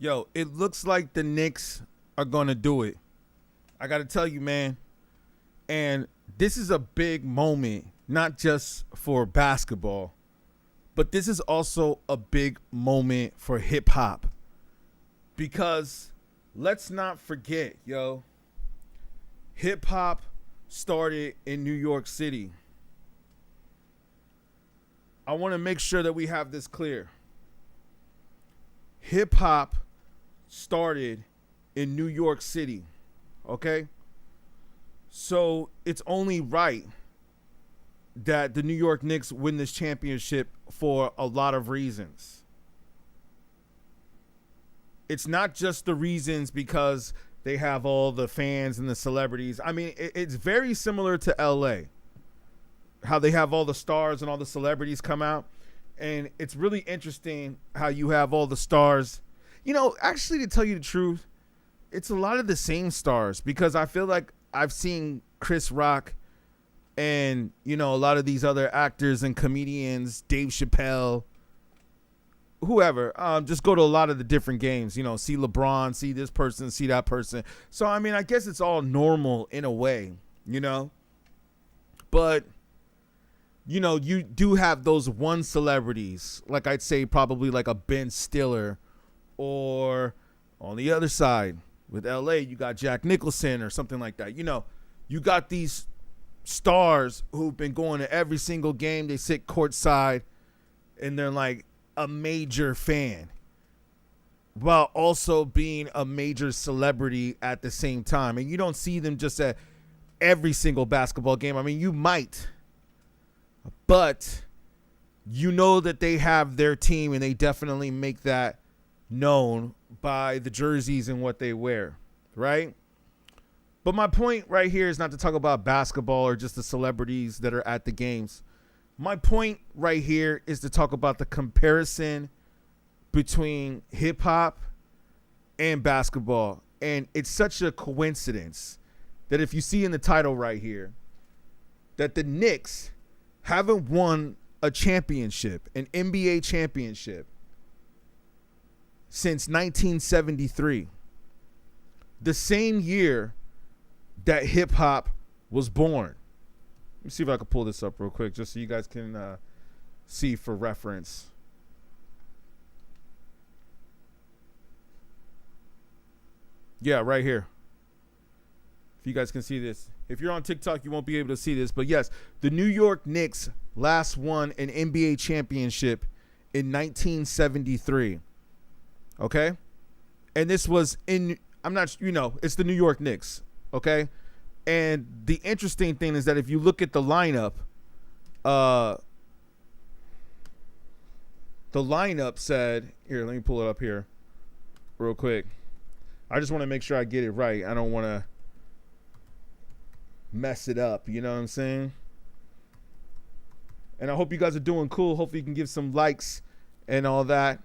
Yo, it looks like the Knicks are going to do it. I got to tell you, man. And this is a big moment, not just for basketball, but this is also a big moment for hip hop. Because let's not forget, yo, hip hop started in New York City. I want to make sure that we have this clear. Hip hop started in New York City, okay? So it's only right that the New York Knicks win this championship for a lot of reasons. It's not just the reasons because they have all the fans and the celebrities. I mean, it's very similar to LA, how they have all the stars and all the celebrities come out. And it's really interesting how you have all the stars. You know, actually, to tell you the truth, it's a lot of the same stars because I feel like I've seen Chris Rock and, you know, a lot of these other actors and comedians, Dave Chappelle, whoever, just go to a lot of the different games, you know, see LeBron, see this person, see that person. So, I mean, I guess it's all normal in a way, you know, but you know, you do have those one celebrities, like I'd say probably like a Ben Stiller, or on the other side with LA, you got Jack Nicholson or something like that. You know, you got these stars who've been going to every single game. They sit courtside and they're like a major fan while also being a major celebrity at the same time. And you don't see them just at every single basketball game. I mean, you might, but you know that they have their team and they definitely make that known by the jerseys and what they wear, right? But my point right here is not to talk about basketball or just the celebrities that are at the games. My point right here is to talk about the comparison between hip hop and basketball. And it's such a coincidence that if you see in the title right here that the Knicks haven't won a championship, an NBA championship, since 1973, the same year that hip hop was born. Let me see if I can pull this up real quick just so you guys can see for reference. Yeah, right here. If you guys can see this. If you're on TikTok, you won't be able to see this. But yes, the New York Knicks last won an NBA championship in 1973. Okay? And this was in, I'm not, you know, it's the New York Knicks. Okay? And the interesting thing is that if you look at the lineup, the lineup said, here, let me pull it up here real quick. I just want to make sure I get it right. I don't want to mess it up, you know what I'm saying? And I hope you guys are doing cool. Hopefully you can give some likes and all that.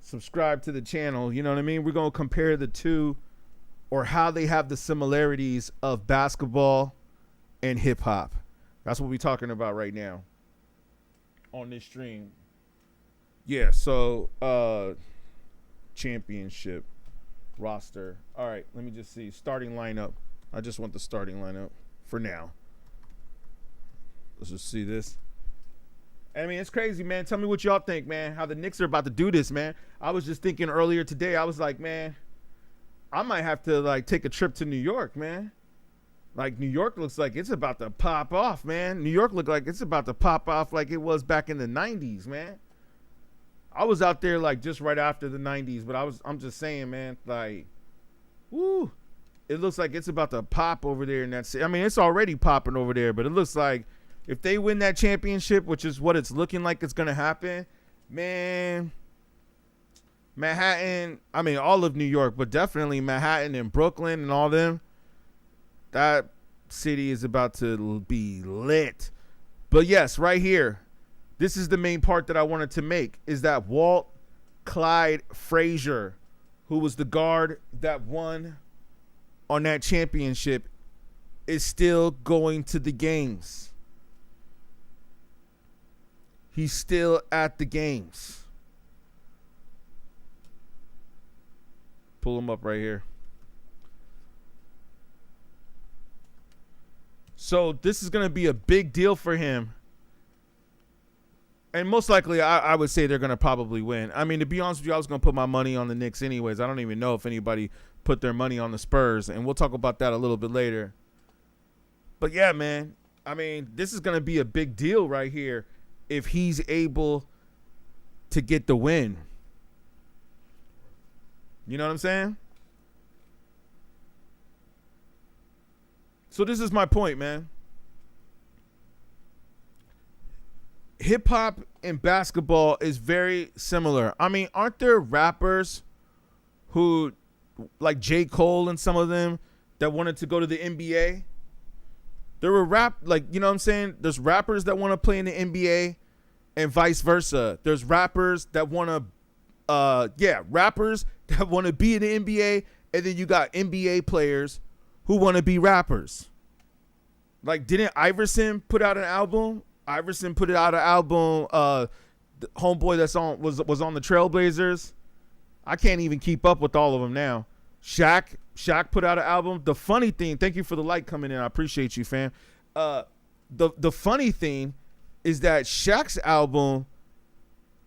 Subscribe to the channel, you know what I mean? We're going to compare the two, or how they have the similarities of basketball and hip hop. That's what we're talking about right now on this stream. Yeah, so championship roster. All right, let me just see. Starting lineup. I just want the starting lineup for now. Let's just see this. I mean, it's crazy, man. Tell me what y'all think, man. How the Knicks are about to do this, man. I was just thinking earlier today, I was like, man, I might have to, like, take a trip to New York, man. Like, New York looks like it's about to pop off, man. New York look like it's about to pop off like it was back in the 90s, man. I was out there, like, just right after the 90s, but I'm just saying, man, like, woo. It looks like it's about to pop over there in that city. I mean, it's already popping over there, but it looks like if they win that championship, which is what it's looking like it's going to happen, man, Manhattan, I mean, all of New York, but definitely Manhattan and Brooklyn and all them, that city is about to be lit. But yes, right here, this is the main part that I wanted to make, is that Walt Clyde Frazier, who was the guard that won on that championship, is still going to the games. He's still at the games. pull him up right here. So this is going to be a big deal for him. And most likely, I would say they're going to probably win. I mean, to be honest with you, I was going to put my money on the Knicks anyways. I don't even know if anybody put their money on the Spurs. And we'll talk about that a little bit later. But yeah, man. I mean, this is going to be a big deal right here if he's able to get the win. You know what I'm saying? So this is my point, man. Hip hop and basketball is very similar. I mean, aren't there rappers who, like J. Cole and some of them, that wanted to go to the NBA? There were you know what I'm saying? There's rappers that want to play in the NBA and vice versa. There's rappers that want to, rappers that want to be in the NBA, and then you got NBA players who want to be rappers. Like, didn't Iverson put out an album? Iverson put out an album. The homeboy was on the Trailblazers. I can't even keep up with all of them now. Shaq put out an album. The funny thing, thank you for the like coming in. I appreciate you, fam. The funny thing is that Shaq's album,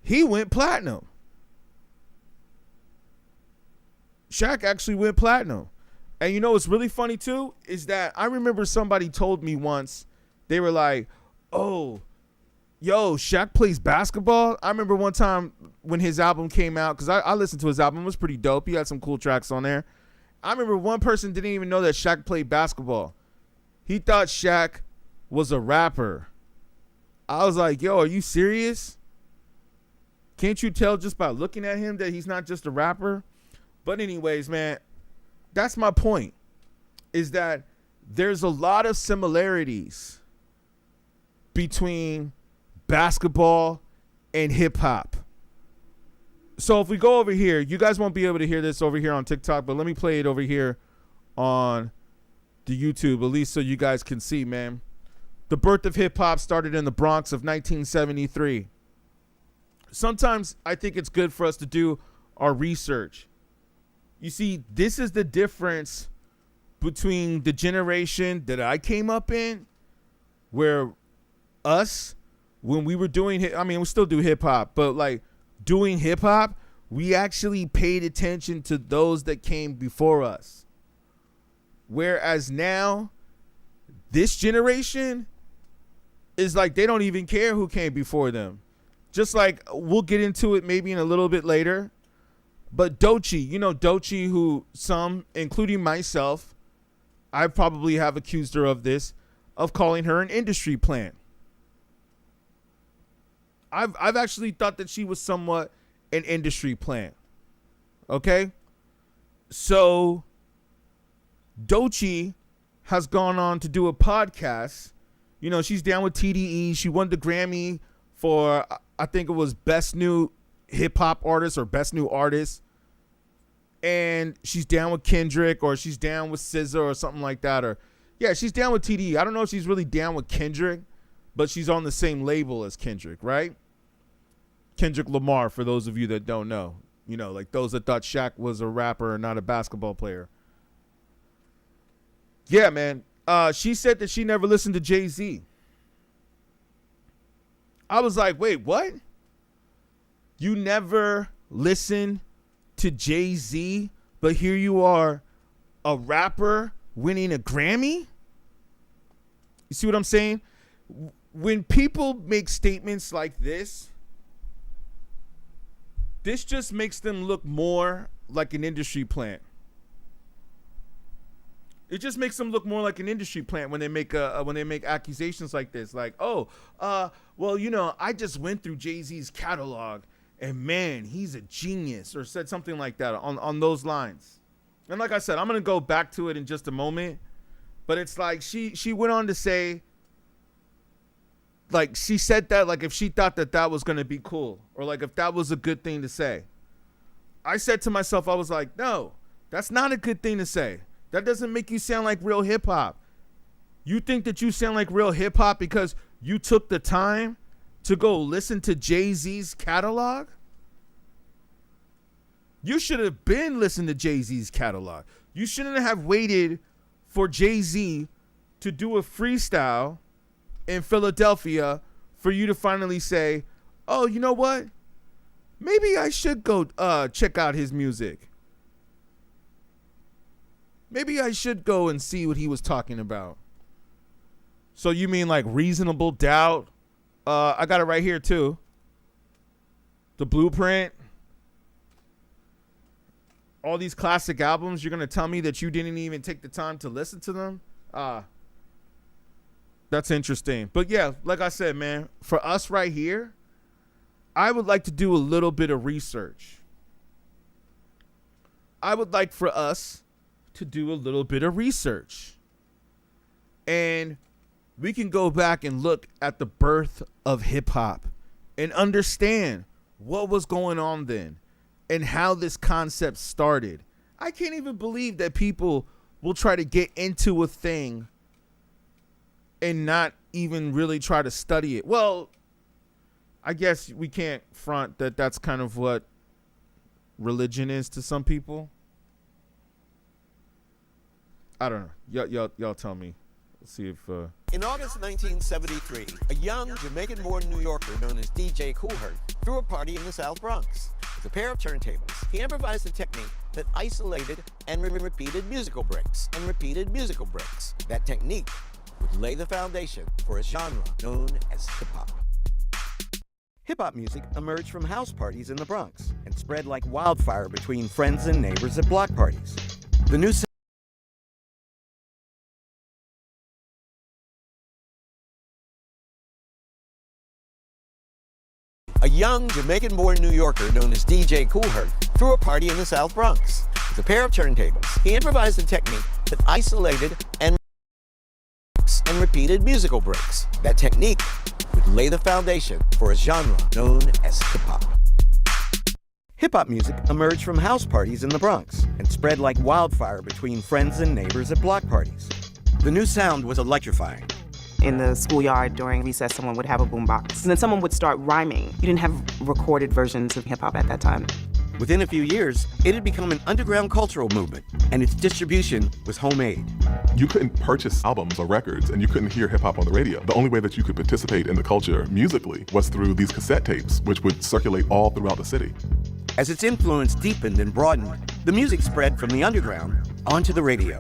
he went platinum. Shaq actually went platinum. And you know what's really funny too is that I remember somebody told me once, they were like, oh, yo, Shaq plays basketball. I remember one time when his album came out, because I listened to his album. It was pretty dope. He had some cool tracks on there. I remember one person didn't even know that Shaq played basketball. He thought Shaq was a rapper. I was like, yo, are you serious? Can't you tell just by looking at him that he's not just a rapper? But anyways, man, that's my point, is that there's a lot of similarities between basketball and hip hop. So if we go over here, you guys won't be able to hear this over here on TikTok, but let me play it over here on the YouTube, at least so you guys can see, man. The birth of hip hop started in the Bronx of 1973. Sometimes I think it's good for us to do our research. You see, this is the difference between the generation that I came up in, where us, when we were doing, we still do hip hop, but like doing hip hop, we actually paid attention to those that came before us. Whereas now, this generation is like, they don't even care who came before them. Just like, we'll get into it maybe in a little bit later. But Doechii, you know Doechii, who some, including myself, I probably have accused her of this, of calling her an industry plant. I've actually thought that she was somewhat an industry plant. Okay? So Doechii has gone on to do a podcast. You know, she's down with TDE. She won the Grammy for, I think it was Best New Hip Hop Artist or Best New Artist. And she's down with Kendrick, or she's down with SZA or something like that. Or yeah, she's down with TDE. I don't know if she's really down with Kendrick, but she's on the same label as Kendrick, right? Kendrick Lamar, for those of you that don't know. You know, like those that thought Shaq was a rapper and not a basketball player. Yeah, man. She said that she never listened to Jay-Z. I was like, wait, what? You never listened to Jay-Z, but here you are, a rapper winning a Grammy? You see what I'm saying? When people make statements like this just makes them look more like an industry plant. It just makes them look more like an industry plant when they make accusations like this. Like, well, you know, I just went through Jay-Z's catalog, and man, he's a genius, or said something like that on those lines. And like I said, I'm gonna go back to it in just a moment. But it's like she went on to say, like, she said that like if she thought that was gonna be cool, or like if that was a good thing to say. I said to myself, I was like, no, that's not a good thing to say. That doesn't make you sound like real hip hop. You think that you sound like real hip hop because you took the time to go listen to Jay-Z's catalog? You should have been listening to Jay-Z's catalog. You shouldn't have waited for Jay-Z to do a freestyle in Philadelphia for you to finally say, oh, you know what? Maybe I should go check out his music. Maybe I should go and see what he was talking about. So you mean like Reasonable Doubt? I got it right here too. The Blueprint. All these classic albums, you're going to tell me that you didn't even take the time to listen to them? That's interesting. But yeah, like I said, man, for us right here, I would like to do a little bit of research. I would like for us to do a little bit of research. And we can go back and look at the birth of hip hop and understand what was going on then and how this concept started. I can't even believe that people will try to get into a thing and not even really try to study it. Well, I guess we can't front that that's kind of what religion is to some people. I don't know. Y'all tell me. Let's see if... In August 1973, a young Jamaican-born New Yorker known as DJ Koolherc threw a party in the South Bronx. With a pair of turntables, he improvised a technique that isolated and repeated musical breaks and repeated musical breaks. That technique would lay the foundation for a genre known as hip-hop. Hip-hop music emerged from house parties in the Bronx and spread like wildfire between friends and neighbors at block parties. The new A young Jamaican-born New Yorker known as DJ Koolherc threw a party in the South Bronx. With a pair of turntables, he improvised a technique that isolated and repeated musical breaks. That technique would lay the foundation for a genre known as hip-hop. Hip-hop music emerged from house parties in the Bronx and spread like wildfire between friends and neighbors at block parties. The new sound was electrifying. In the schoolyard during recess, someone would have a boombox, and then someone would start rhyming. You didn't have recorded versions of hip-hop at that time. Within a few years, it had become an underground cultural movement, and its distribution was homemade. You couldn't purchase albums or records, and you couldn't hear hip-hop on the radio. The only way that you could participate in the culture musically was through these cassette tapes, which would circulate all throughout the city. As its influence deepened and broadened, the music spread from the underground onto the radio.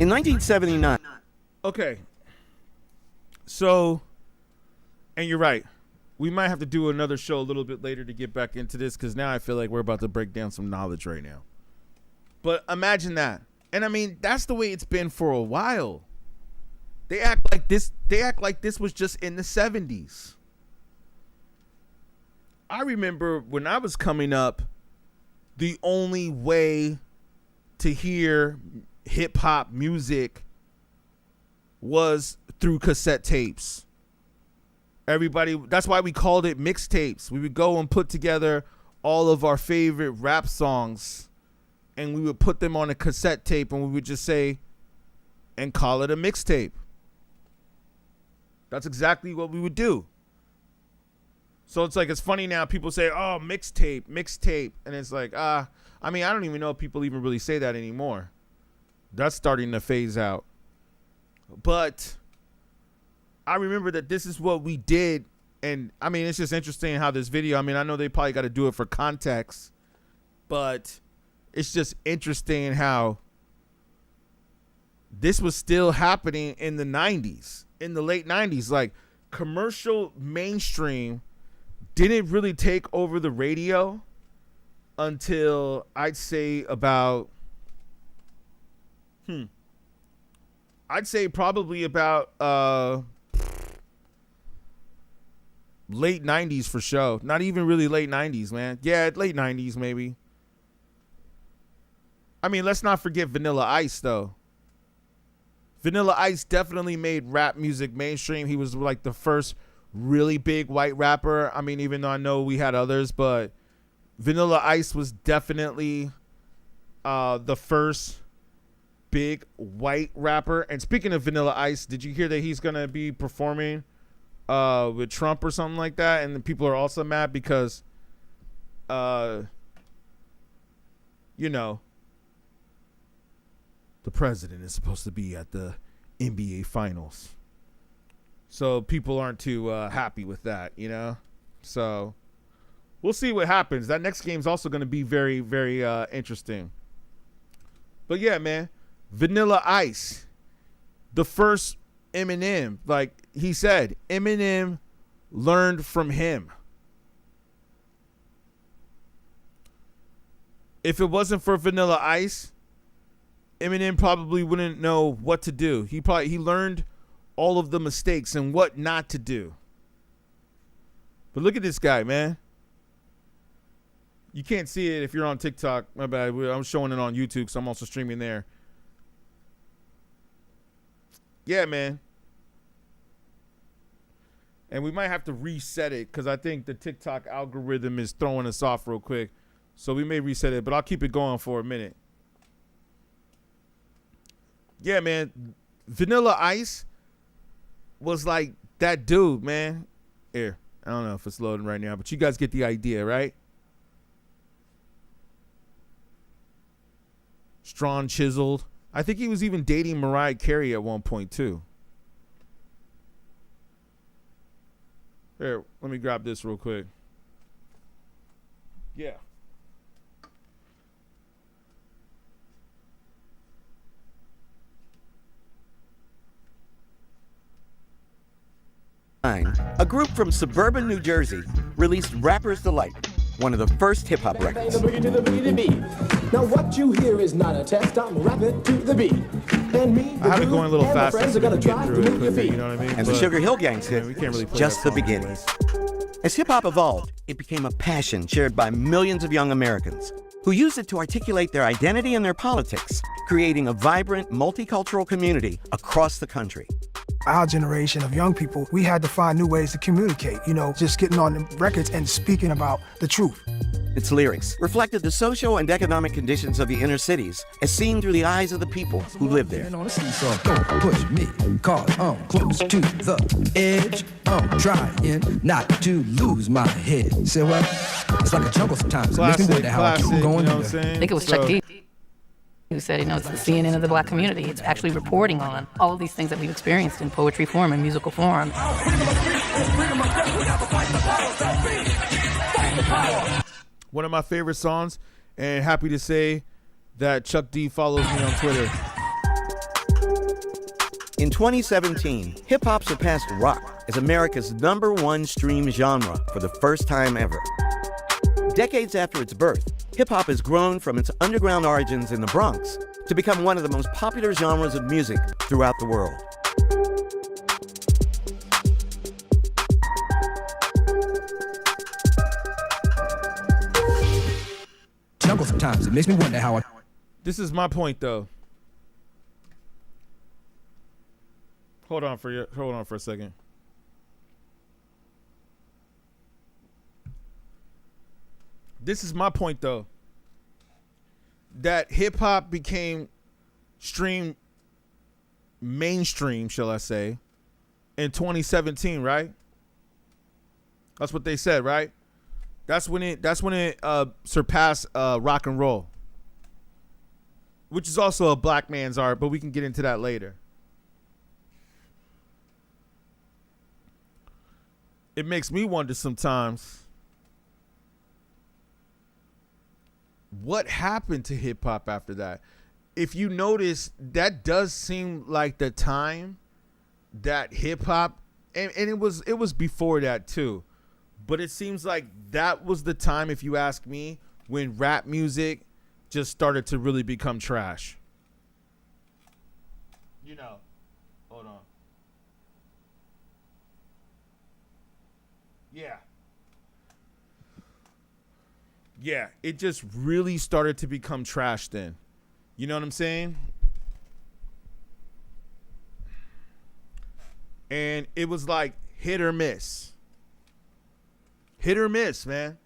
In 1979... Okay. So, and you're right. We might have to do another show a little bit later to get back into this, because now I feel like we're about to break down some knowledge right now. But imagine that. And I mean, that's the way it's been for a while. They act like this was just in the 70s. I remember when I was coming up, the only way to hear hip hop music was through cassette tapes. Everybody, that's why we called it mixtapes. We would go and put together all of our favorite rap songs, and we would put them on a cassette tape, and we would just say and call it a mixtape. That's exactly what we would do. So it's like, it's funny now, people say, oh, mixtape, and it's like, I mean, I don't even know if people even really say that anymore. That's starting to phase out. But I remember that this is what we did. And I mean, it's just interesting how this video, I mean, I know they probably got to do it for context, but it's just interesting how this was still happening in the 90s, in the late 90s. Like, commercial mainstream didn't really take over the radio until I'd say about, I'd say probably about late 90s for sure. Not even really late 90s, man. Yeah, late 90s maybe. I mean, let's not forget Vanilla Ice, though. Vanilla Ice definitely made rap music mainstream. He was like the first really big white rapper. I mean, even though I know we had others, but Vanilla Ice was definitely the first big white rapper. And speaking of Vanilla Ice, did you hear that he's gonna be performing with Trump or something like that? And the people are also mad because you know, the president is supposed to be at the NBA finals. So people aren't too happy with that, you know? So we'll see what happens. That next game's also going to be very, very interesting. But yeah, man, Vanilla Ice, the first Eminem, like he said, Eminem learned from him. If it wasn't for Vanilla Ice, Eminem probably wouldn't know what to do. He learned all of the mistakes and what not to do. But look at this guy, man. You can't see it if you're on TikTok. My bad. I'm showing it on YouTube, so I'm also streaming there. Yeah, man. And we might have to reset it because I think the TikTok algorithm is throwing us off real quick. So we may reset it, but I'll keep it going for a minute. Yeah, man. Vanilla Ice was like that dude, man. Here. I don't know if it's loading right now, but you guys get the idea, right? Strong, chiseled. I think he was even dating Mariah Carey at one point, too. Here, let me grab this real quick. Yeah. A group from suburban New Jersey released Rapper's Delight, one of the first hip-hop records. Now what you hear is not a test, I'm rapping to the beat. And me, I have it going a little faster so we can get try through to it move your quicker, feet. you know what I mean? And the But, Sugar Hill Gang's hit, we can't really play just that the song beginning. anyways. As hip-hop evolved, it became a passion shared by millions of young Americans who used it to articulate their identity and their politics, creating a vibrant, multicultural community across the country. Our generation of young people, we had to find new ways to communicate, just getting on the records and speaking about the truth. Its lyrics reflected the social and economic conditions of the inner cities as seen through the eyes of the people who live there. On a seesaw, don't push me, cause I'm close to the edge. I'm trying not to lose my head. Say what? It's like a jungle sometimes. It makes me wonder how I keep Classic, going. you know what I'm saying? I think it was Chuck D who said, it's the CNN of the black community. It's actually reporting on all of these things that we've experienced in poetry form and musical form. One of my favorite songs, and happy to say that Chuck D follows me on Twitter. In 2017, hip-hop surpassed rock as America's #1 stream genre for the first time ever. Decades after its birth, hip-hop has grown from its underground origins in the Bronx to become one of the most popular genres of music throughout the world. Jungle sometimes. It makes me wonder how I... This is my point, though. Hold on for a second. This is my point, though. That hip hop became mainstream, shall I say, in 2017, right? That's what they said, right? That's when it surpassed rock and roll, which is also a black man's art, but we can get into that later. It makes me wonder sometimes, what happened to hip hop after that? If you notice, that does seem like the time that hip hop, and it was before that too, but it seems like that was the time, if you ask me, when rap music just started to really become trash. Hold on. Yeah, it just really started to become trash then. You know what I'm saying? And it was like hit or miss. Hit or miss, man.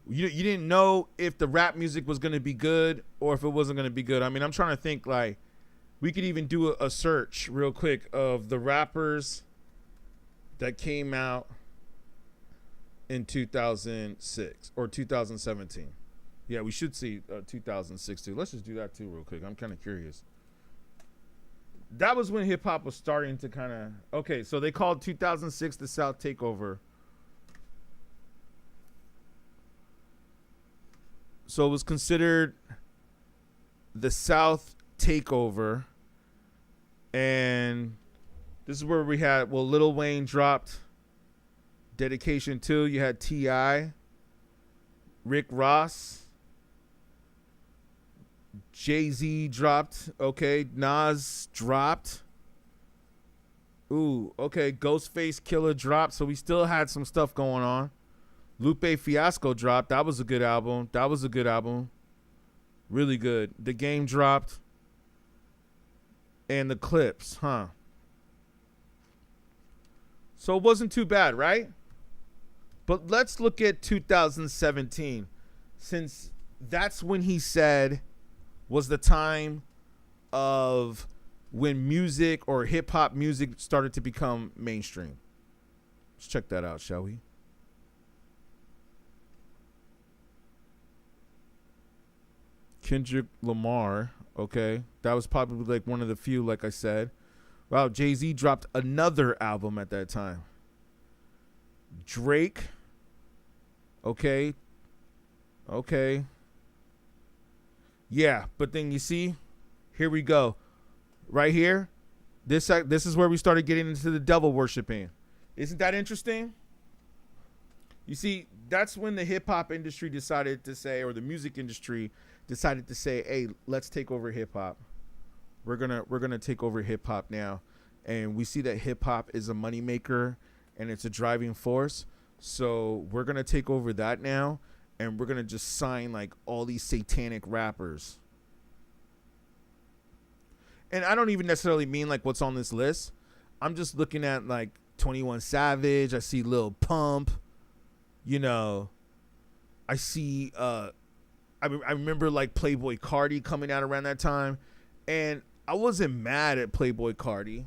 You didn't know if the rap music was going to be good or if it wasn't going to be good. I mean, I'm trying to think, like, we could even do a search real quick of the rappers that came out in 2006 or 2017. Yeah, we should see 2006 too. Let's just do that too real quick. I'm kind of curious. That was when hip hop was starting to kind of, okay, so they called 2006 the South Takeover. So it was considered the South Takeover. And this is where we had, well, Lil Wayne dropped Dedication 2. You had T.I., Rick Ross, Jay-Z dropped. Okay, Nas dropped. Ooh, okay, Ghostface Killer dropped. So we still had some stuff going on. Lupe Fiasco dropped. That was a good album. Really good. The Game dropped. And the Clips, huh? So it wasn't too bad, right? But let's look at 2017, since that's when he said was the time of when music or hip-hop music started to become mainstream. Let's check that out, shall we? Kendrick Lamar, okay. That was probably like one of the few, like I said. Wow, Jay-Z dropped another album at that time. Drake, okay. Yeah, but then you see, here we go. Right here, this is where we started getting into the devil worshiping. Isn't that interesting? You see, that's when the hip-hop industry decided to say, or the music industry decided to say, hey, let's take over hip-hop. We're gonna take over hip-hop now. And we see that hip-hop is a moneymaker and it's a driving force. So we're going to take over that now, and we're going to just sign like all these satanic rappers. And I don't even necessarily mean like what's on this list. I'm just looking at like 21 Savage. I see Lil Pump. You know, I see, I remember like Playboy Cardi coming out around that time. And I wasn't mad at Playboy Cardi.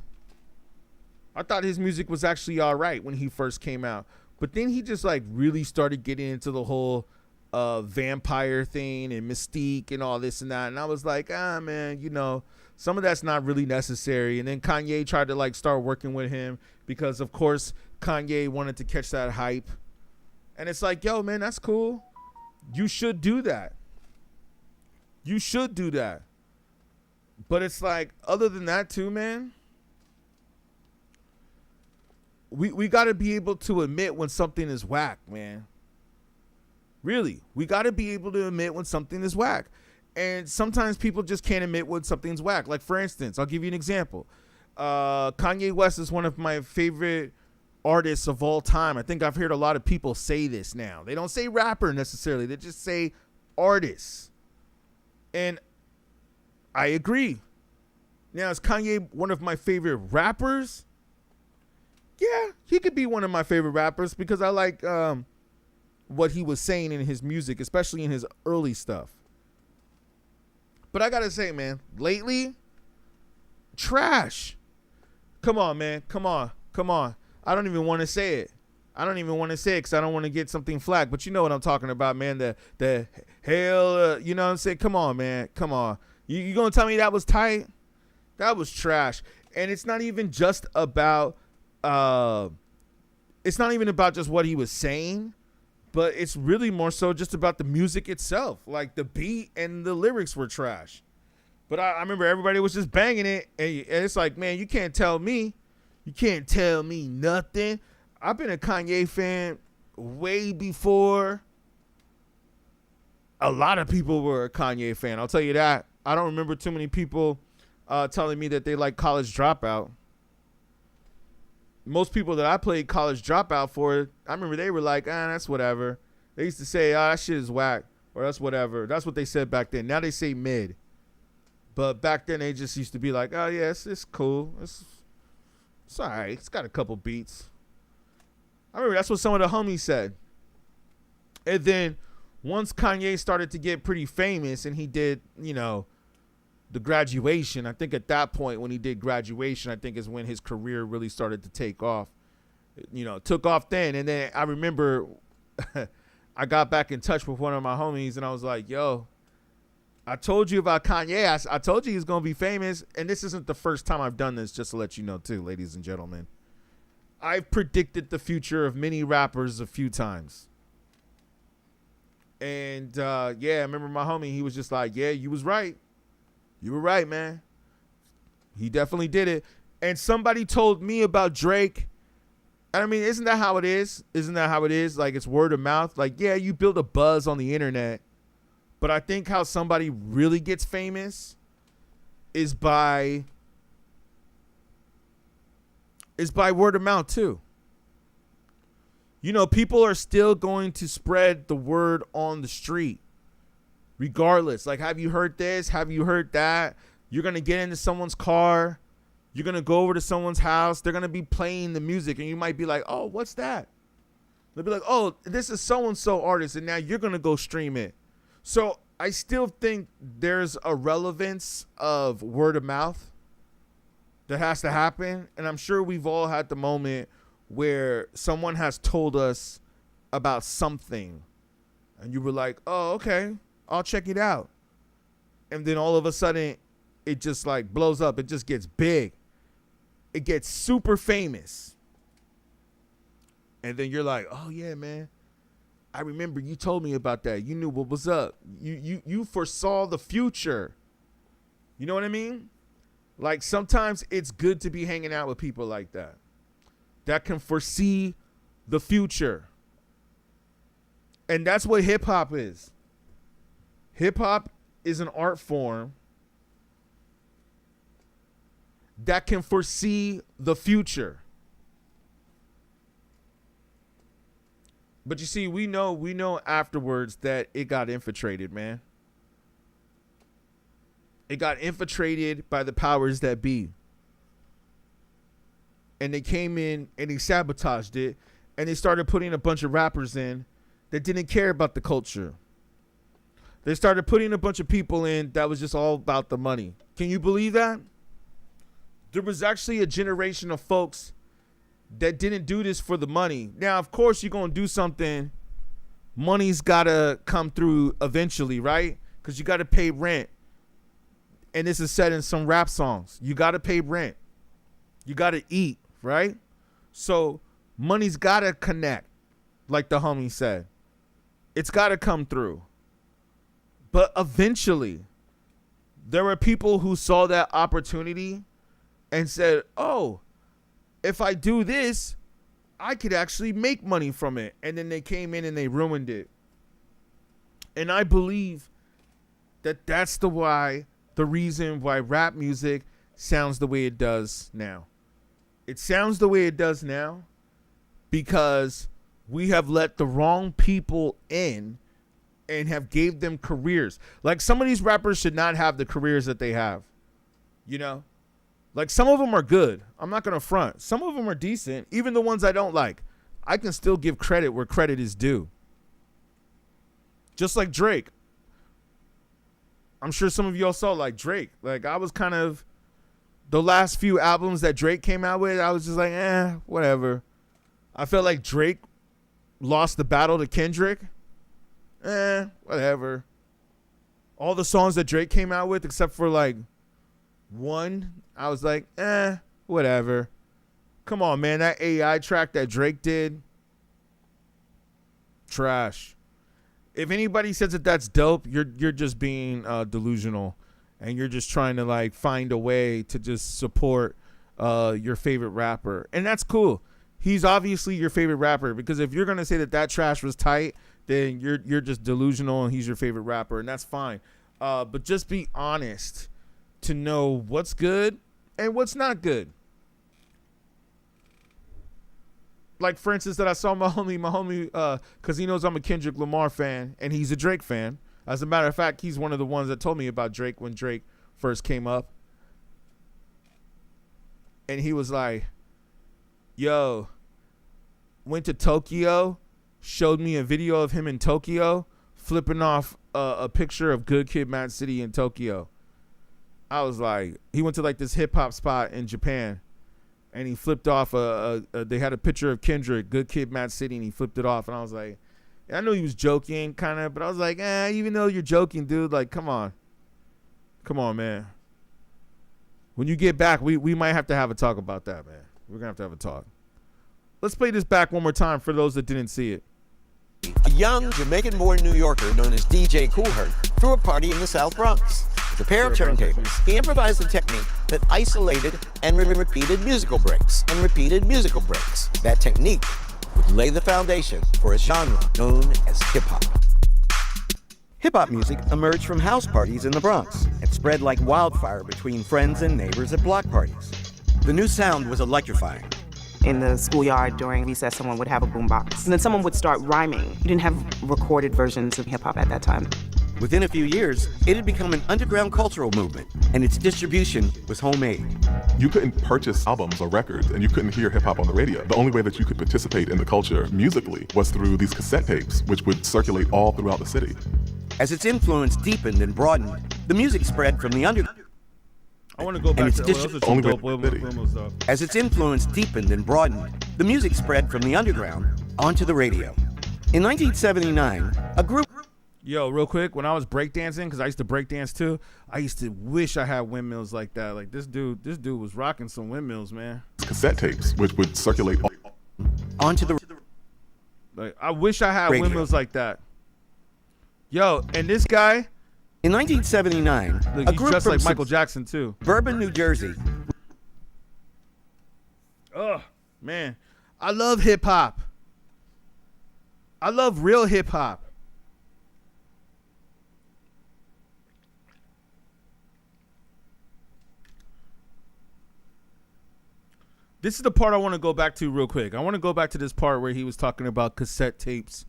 I thought his music was actually all right when he first came out. But then he just like really started getting into the whole vampire thing and Mystique and all this and that. And I was like, man, you know, some of that's not really necessary. And then Kanye tried to like start working with him because, of course, Kanye wanted to catch that hype. And it's like, yo, man, that's cool. You should do that. But it's like, other than that too, man, we got to be able to admit when something is whack, man. Really, we got to be able to admit when something is whack. And sometimes people just can't admit when something's whack. Like, for instance, I'll give you an example. Kanye West is one of my favorite artists of all time. I think I've heard a lot of people say this now. They don't say rapper necessarily. They just say artists. And I agree. Now, is Kanye one of my favorite rappers? Yeah, he could be one of my favorite rappers because I like what he was saying in his music, especially in his early stuff. But I gotta say, man, lately, trash. Come on, man. Come on. I don't even want to say it. Because I don't want to get something flagged. But you know what I'm talking about, man. The hell, you know what I'm saying? Come on, man. Come on. You gonna tell me that was tight? That was trash. And it's not even just about it's not even about just what he was saying, but it's really more so just about the music itself. Like the beat and the lyrics were trash. But I remember everybody was just banging it, and it's like, man, you can't tell me nothing. I've been a Kanye fan way before a lot of people were a Kanye fan. I'll tell you that. I don't remember too many people telling me that they like College Dropout. Most people that I played College Dropout for, I remember they were like, that's whatever. They used to say, that shit is whack, or that's whatever. That's what they said back then. Now they say mid. But back then they just used to be like, oh, yeah, it's cool. It's all right. It's got a couple beats. I remember that's what some of the homies said. And then once Kanye started to get pretty famous and he did, you know, the Graduation, I think at that point when he did Graduation, I think is when his career really started to take off. You know, took off then. And then I remember I got back in touch with one of my homies, and I was like, yo, I told you about Kanye. I told you he's going to be famous. And this isn't the first time I've done this, just to let you know, too, ladies and gentlemen. I've predicted the future of many rappers a few times. And, yeah, I remember my homie, he was just like, yeah, you was right. You were right, man. He definitely did it. And somebody told me about Drake. I mean, isn't that how it is? Isn't that how it is? Like, it's word of mouth. Like, yeah, you build a buzz on the internet. But I think how somebody really gets famous is by word of mouth, too. You know, people are still going to spread the word on the street, regardless. Like, have you heard this? Have you heard that? You're going to get into someone's car. You're going to go over to someone's house. They're going to be playing the music, and you might be like, oh, what's that? They'll be like, oh, this is so-and-so artist, and now you're going to go stream it. So I still think there's a relevance of word of mouth that has to happen, and I'm sure we've all had the moment where someone has told us about something, and you were like, oh, okay, I'll check it out. And then all of a sudden, it just like blows up. It just gets big. It gets super famous. And then you're like, oh yeah, man, I remember you told me about that. You knew what was up. You foresaw the future. You know what I mean? Like, sometimes it's good to be hanging out with people like that can foresee the future. And that's what hip hop is. Hip hop is an art form that can foresee the future. But you see, we know afterwards that it got infiltrated, man. It got infiltrated by the powers that be. And they came in and they sabotaged it, and they started putting a bunch of rappers in that didn't care about the culture. They started putting a bunch of people in that was just all about the money. Can you believe that? There was actually a generation of folks that didn't do this for the money. Now, of course, you're going to do something. Money's got to come through eventually, right? Because you got to pay rent. And this is said in some rap songs. You got to pay rent. You got to eat, right? So money's got to connect, like the homie said. It's got to come through. But eventually, there were people who saw that opportunity and said, oh, if I do this, I could actually make money from it. And then they came in and they ruined it. And I believe that that's the reason why rap music sounds the way it does now. It sounds the way it does now because we have let the wrong people in and have gave them careers. Like, some of these rappers should not have the careers that they have. You know? Like, some of them are good. I'm not going to front. Some of them are decent. Even the ones I don't like, I can still give credit where credit is due. Just like Drake. I'm sure some of y'all saw, like, Drake. Like, I was kind of, the last few albums that Drake came out with, I was just like, whatever. I felt like Drake lost the battle to Kendrick. Whatever. All the songs that Drake came out with, except for like one, I was like, whatever. Come on, man. That AI track that Drake did, trash. If anybody says that that's dope, you're just being delusional, and you're just trying to like find a way to just support your favorite rapper, and that's cool. He's obviously your favorite rapper, because if you're gonna say that trash was tight, then you're just delusional and he's your favorite rapper, and that's fine. But just be honest to know what's good and what's not good. Like, for instance, that I saw my homie, because he knows I'm a Kendrick Lamar fan and he's a Drake fan. As a matter of fact, he's one of the ones that told me about Drake when Drake first came up. And he was like, yo, went to Tokyo, showed me a video of him in Tokyo, flipping off a picture of Good Kid, Mad City in Tokyo. I was like, he went to like this hip hop spot in Japan, and he flipped off they had a picture of Kendrick, Good Kid, Mad City, and he flipped it off. And I was like, I know he was joking, kind of, but I was like, even though you're joking, dude, like, come on, man. When you get back, we might have to have a talk about that, man. We're gonna have a talk. Let's play this back one more time for those that didn't see it. A young Jamaican-born New Yorker known as DJ Coolherd threw a party in the South Bronx. With a pair of turntables, he improvised a technique that isolated and repeated musical breaks and repeated musical breaks. That technique would lay the foundation for a genre known as hip-hop. Hip-hop music emerged from house parties in the Bronx and spread like wildfire between friends and neighbors at block parties. The new sound was electrifying. In the schoolyard during recess, someone would have a boombox, and then someone would start rhyming. You didn't have recorded versions of hip-hop at that time. Within a few years, it had become an underground cultural movement, and its distribution was homemade. You couldn't purchase albums or records, and you couldn't hear hip-hop on the radio. The only way that you could participate in the culture musically was through these cassette tapes, which would circulate all throughout the city. As its influence deepened and broadened, the music spread from the underground. I want to go back to As its influence deepened and broadened, the music spread from the underground onto the radio. In 1979, a group... Yo, real quick, when I was breakdancing, because I used to breakdance too, I used to wish I had windmills like that. Like, this dude was rocking some windmills, man. Cassette tapes, which would circulate onto the... Like, I wish I had radio. windmills like that. Yo, and this guy... In 1979, look, a he's group dressed from like Michael Jackson too. Suburban, New Jersey. Oh, man. I love hip hop. I love real hip hop. This is the part I want to go back to real quick. I want to go back to this part where he was talking about cassette tapes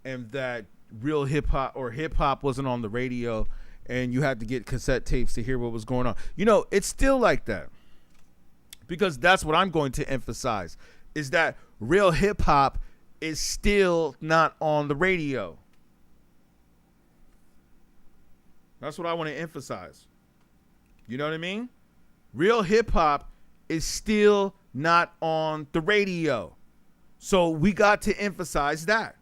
and that real hip hop or hip hop wasn't on the radio and you had to get cassette tapes to hear what was going on. You know, it's still like that, because that's what I'm going to emphasize, is that real hip hop is still not on the radio. That's what I want to emphasize. You know what I mean? Real hip hop is still not on the radio. So we got to emphasize that.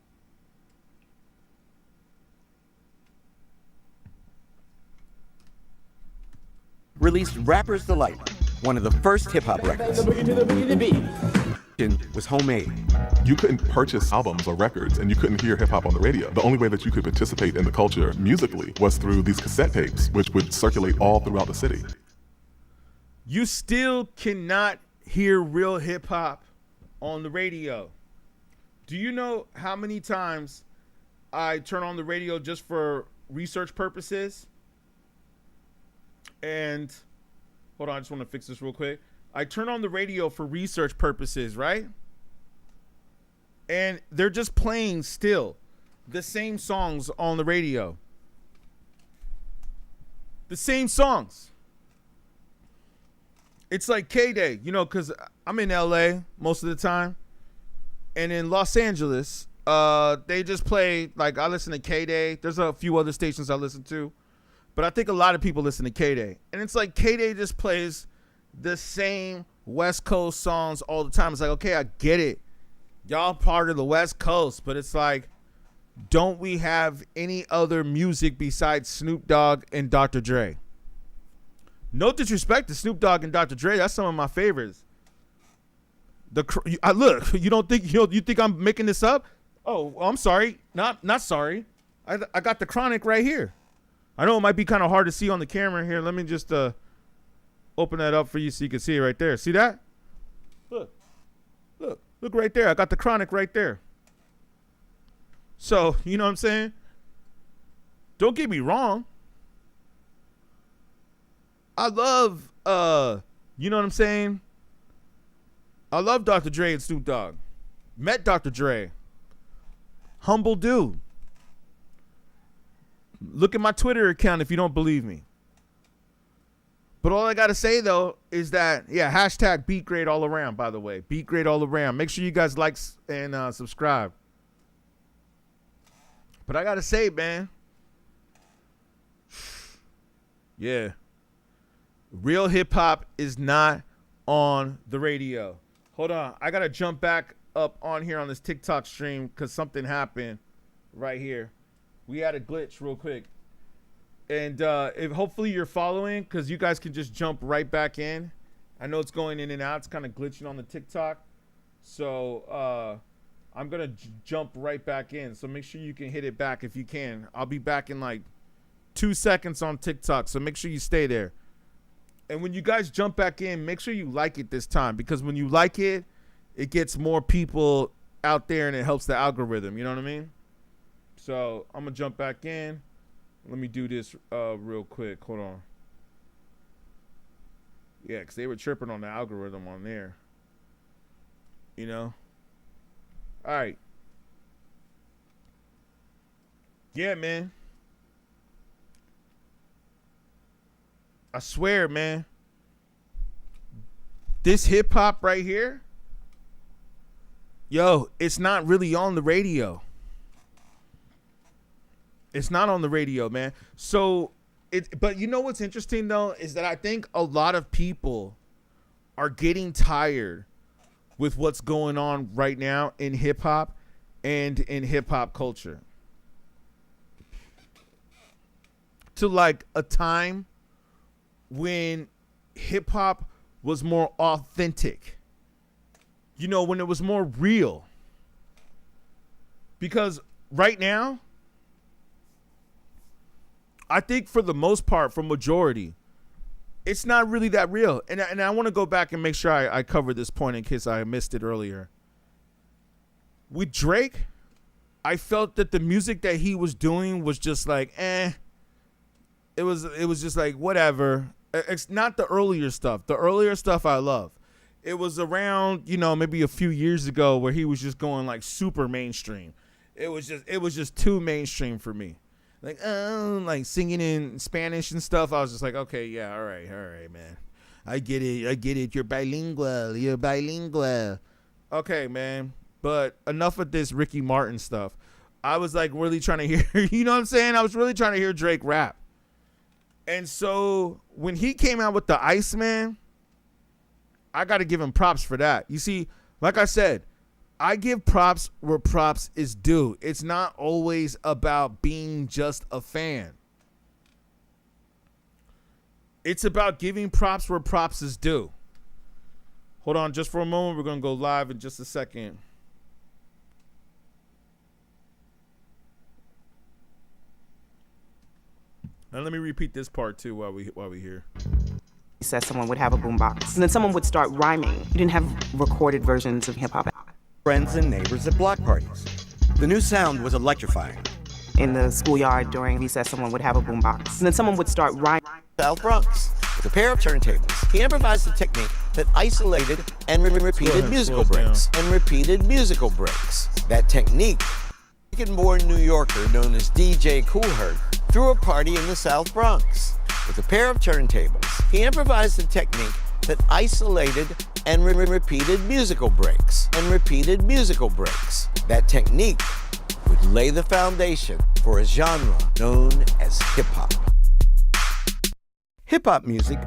Released Rapper's Delight, one of the first hip-hop records. Was homemade. You couldn't purchase albums or records, and you couldn't hear hip-hop on the radio. The only way that you could participate in the culture musically was through these cassette tapes, which would circulate all throughout the city. You still cannot hear real hip-hop on the radio. Do you know how many times I turn on the radio just for research purposes? And hold on, I just want to fix this real quick. I turn on the radio for research purposes, right? And they're just playing still the same songs on the radio. The same songs. It's like K-Day, you know, because I'm in LA most of the time. And in Los Angeles, they just play, like, I listen to K-Day. There's a few other stations I listen to. But I think a lot of people listen to K-Day. And it's like K-Day just plays the same West Coast songs all the time. It's like, okay, I get it. Y'all part of the West Coast. But it's like, don't we have any other music besides Snoop Dogg and Dr. Dre? No disrespect to Snoop Dogg and Dr. Dre. That's some of my favorites. Look, you think I'm making this up? Oh, I'm sorry. Not sorry. I got the Chronic right here. I know it might be kind of hard to see on the camera here. Let me just open that up for you so you can see it right there. See that? Look right there. I got the Chronic right there. So, you know what I'm saying? Don't get me wrong. I love, you know what I'm saying? I love Dr. Dre and Snoop Dogg. Met Dr. Dre. Humble dude. Look at my Twitter account if you don't believe me. But all I got to say, though, is that, yeah, hashtag beatGrade all around, by the way. beatGrade all around. Make sure you guys like and subscribe. But I got to say, man. Yeah. Real hip-hop is not on the radio. Hold on. I got to jump back up on here on this TikTok stream because something happened. right here. We had a glitch real quick. And if hopefully you're following, because you guys can just jump right back in. I know it's going in and out. It's kind of glitching on the TikTok. So I'm going to jump right back in. So make sure you can hit it back if you can. I'll be back in like 2 seconds on TikTok. So make sure you stay there. And when you guys jump back in, make sure you like it this time. Because when you like it, it gets more people out there and it helps the algorithm. You know what I mean? So I'm going to jump back in. Let me do this real quick. Hold on. Yeah, because they were tripping on the algorithm on there. You know? All right. Yeah, man. I swear, man. This hip hop right here, yo, it's not really on the radio. It's not on the radio, man. So but you know what's interesting though is that I think a lot of people are getting tired with what's going on right now in hip hop and in hip hop culture. To like a time when hip hop was more authentic. You know, when it was more real. Because right now, I think for the most part, for majority, it's not really that real. And I want to go back and make sure I cover this point in case I missed it earlier. With Drake, I felt that the music that he was doing was just like, It was just like, whatever. It's not the earlier stuff. The earlier stuff I love. It was around, you know, maybe a few years ago where he was just going like super mainstream. It was just too mainstream for me. Like singing in Spanish and stuff. I was just like, okay, yeah, all right, man. I get it. You're bilingual. Okay, man. But enough of this Ricky Martin stuff. I was like really trying to hear, you know what I'm saying? I was really trying to hear Drake rap. And so when he came out with the Iceman, I got to give him props for that. You see, like I said, I give props where props is due. It's not always about being just a fan. It's about giving props where props is due. Hold on just for a moment. We're going to go live in just a second. And let me repeat this part too while we hear. He said someone would have a boombox, and then someone would start rhyming. You didn't have recorded versions of hip hop. Friends and neighbors at block parties. The new sound was electrifying. In the schoolyard during recess, someone would have a boombox, and then someone would start rhyming. South Bronx. With a pair of turntables, he improvised a technique that isolated and repeated musical breaks. And repeated musical breaks. That technique, Jamaican-born New Yorker known as DJ Kool Herc threw a party in the South Bronx. With a pair of turntables, he improvised a technique that isolated and repeated musical breaks. And repeated musical breaks. That technique would lay the foundation for a genre known as hip-hop. Hip-hop music.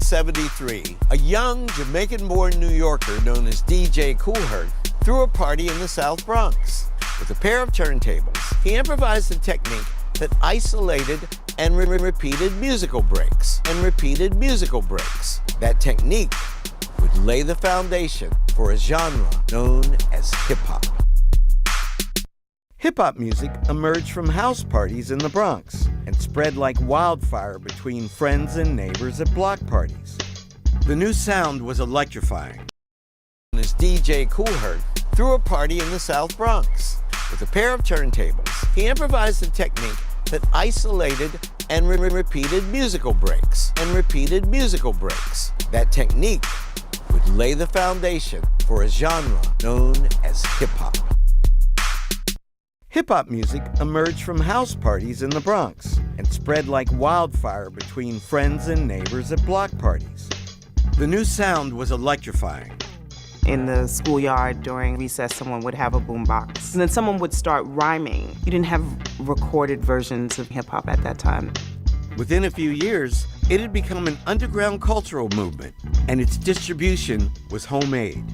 73, a young Jamaican-born New Yorker known as DJ Kool Herc threw a party in the South Bronx. With a pair of turntables, he improvised a technique that isolated and repeated musical breaks. And repeated musical breaks. That technique would lay the foundation for a genre known as hip-hop. Hip-hop music emerged from house parties in the Bronx and spread like wildfire between friends and neighbors at block parties. The new sound was electrifying. As DJ Kool Herc threw a party in the South Bronx. With a pair of turntables, he improvised a technique that isolated and repeated musical breaks. And repeated musical breaks. That technique would lay the foundation for a genre known as hip-hop. Hip-hop music emerged from house parties in the Bronx and spread like wildfire between friends and neighbors at block parties. The new sound was electrifying. In the schoolyard during recess, someone would have a boombox, and then someone would start rhyming. You didn't have recorded versions of hip hop at that time. Within a few years, it had become an underground cultural movement, and its distribution was homemade.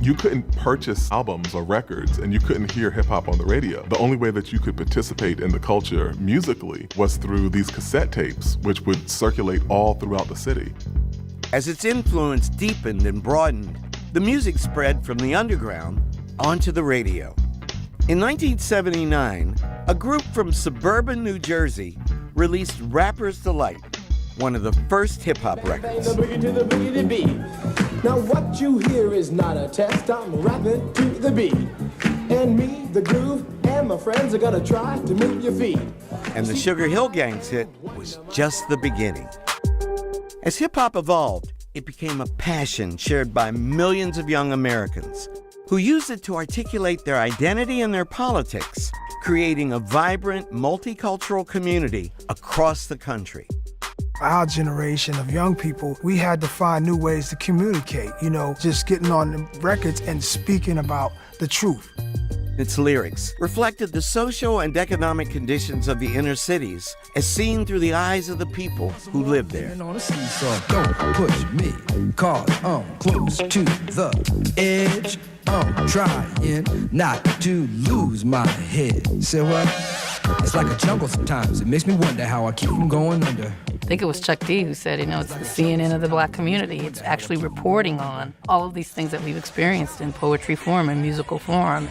You couldn't purchase albums or records, and you couldn't hear hip hop on the radio. The only way that you could participate in the culture musically was through these cassette tapes, which would circulate all throughout the city. As its influence deepened and broadened, the music spread from the underground onto the radio. In 1979, a group from suburban New Jersey released Rapper's Delight, one of the first hip-hop records. The boogie to the boogie to beat. Now what you hear is not a test, I'm rapping to the beat. And me, the groove, and my friends are gonna try to move your feet. And the Sugar Hill Gang's hit was just the beginning. As hip-hop evolved, it became a passion shared by millions of young Americans who used it to articulate their identity and their politics, creating a vibrant, multicultural community across the country. Our generation of young people, we had to find new ways to communicate, just getting on the records and speaking about the truth. Its lyrics reflected the social and economic conditions of the inner cities as seen through the eyes of the people who lived there. On a seesaw, don't push me, cause I'm close to the edge. I'm trying not to lose my head. Say what? It's like a jungle sometimes. It makes me wonder how I keep from going under. I think it was Chuck D who said, it's the CNN of the black community. It's actually reporting on all of these things that we've experienced in poetry form and musical form.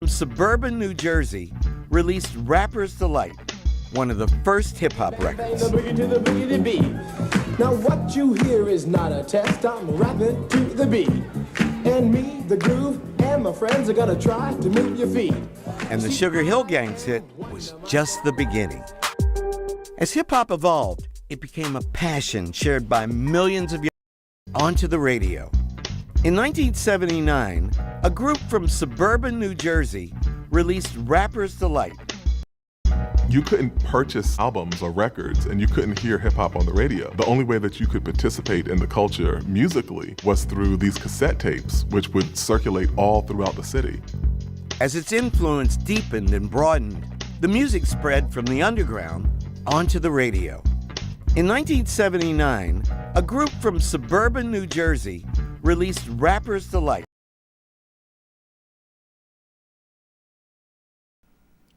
From suburban New Jersey, released Rapper's Delight, one of the first hip-hop records. The boogie to the boogie to beat. Now what you hear is not a test, I'm rapping to the beat. And me, the groove, and my friends are gonna try to move your feet. And the Sugar Hill Gang's hit was just the beginning. As hip-hop evolved, it became a passion shared by millions of young onto the radio. In 1979, a group from suburban New Jersey released Rapper's Delight. You couldn't purchase albums or records, and you couldn't hear hip hop on the radio. The only way that you could participate in the culture musically was through these cassette tapes, which would circulate all throughout the city. As its influence deepened and broadened, the music spread from the underground onto the radio. In 1979, a group from suburban New Jersey released Rapper's Delight.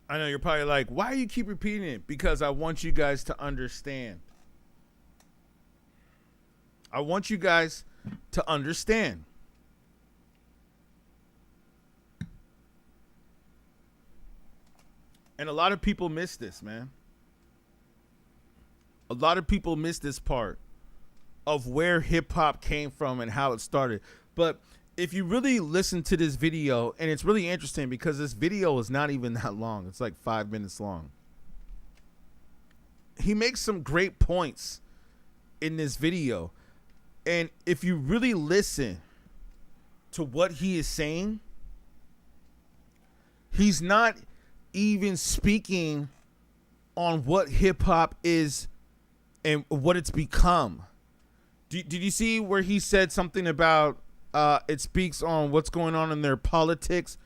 I know you're probably like, why do you keep repeating it? Because I want you guys to understand. I want you guys to understand. And a lot of people miss this, man. A lot of people miss this part of where hip hop came from and how it started. But if you really listen to this video, and it's really interesting because this video is not even that long. It's like 5 minutes long. He makes some great points in this video. And if you really listen to what he is saying, he's not even speaking on what hip hop is and what it's become. Did you see where he said something about it speaks on what's going on in their politics,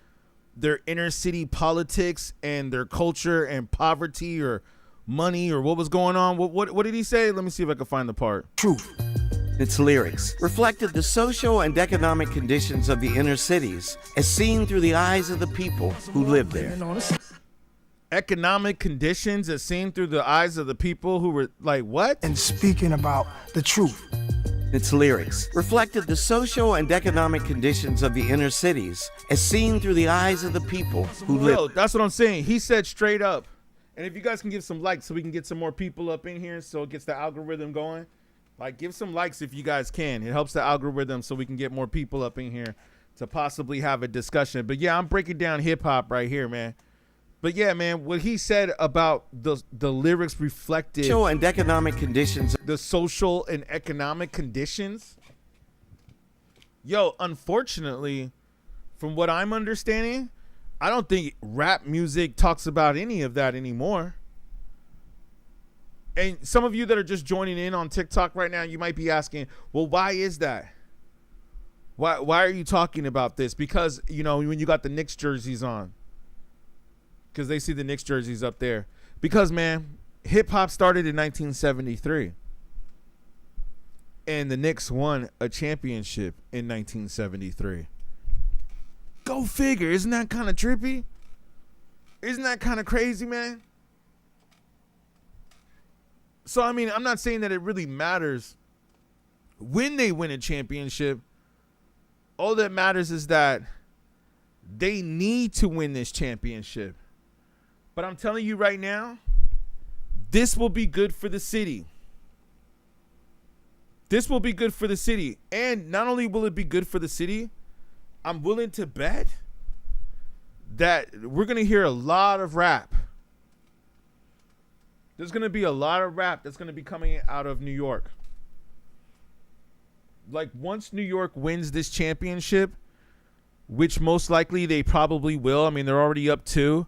their inner city politics, and their culture and poverty or money, or what was going on? What did he say? Let me see if I can find the part. Truth. Its lyrics reflected the social and economic conditions of the inner cities as seen through the eyes of the people who lived there. Economic conditions as seen through the eyes of the people who were like, what? And speaking about the truth. Its lyrics reflected the social and economic conditions of the inner cities as seen through the eyes of the people who lived. Yo, that's what I'm saying. He said straight up. And if you guys can give some likes so we can get some more people up in here so it gets the algorithm going. Like, give some likes if you guys can. It helps the algorithm so we can get more people up in here to possibly have a discussion. But yeah, I'm breaking down hip hop right here, man. But yeah, man, what he said about the lyrics reflected social and economic conditions. The social and economic conditions. Yo, unfortunately, from what I'm understanding, I don't think rap music talks about any of that anymore. And some of you that are just joining in on TikTok right now, you might be asking, well, why is that? Why are you talking about this? Because, you know, when you got the Knicks jerseys on. Because they see the Knicks jerseys up there. Because, man, hip-hop started in 1973. And the Knicks won a championship in 1973. Go figure. Isn't that kind of trippy? Isn't that kind of crazy, man? So, I mean, I'm not saying that it really matters when they win a championship. All that matters is that they need to win this championship. But I'm telling you right now, this will be good for the city. This will be good for the city. And not only will it be good for the city, I'm willing to bet that we're going to hear a lot of rap. There's going to be a lot of rap that's going to be coming out of New York. Like, once New York wins this championship, which most likely they probably will. I mean, they're already up 2.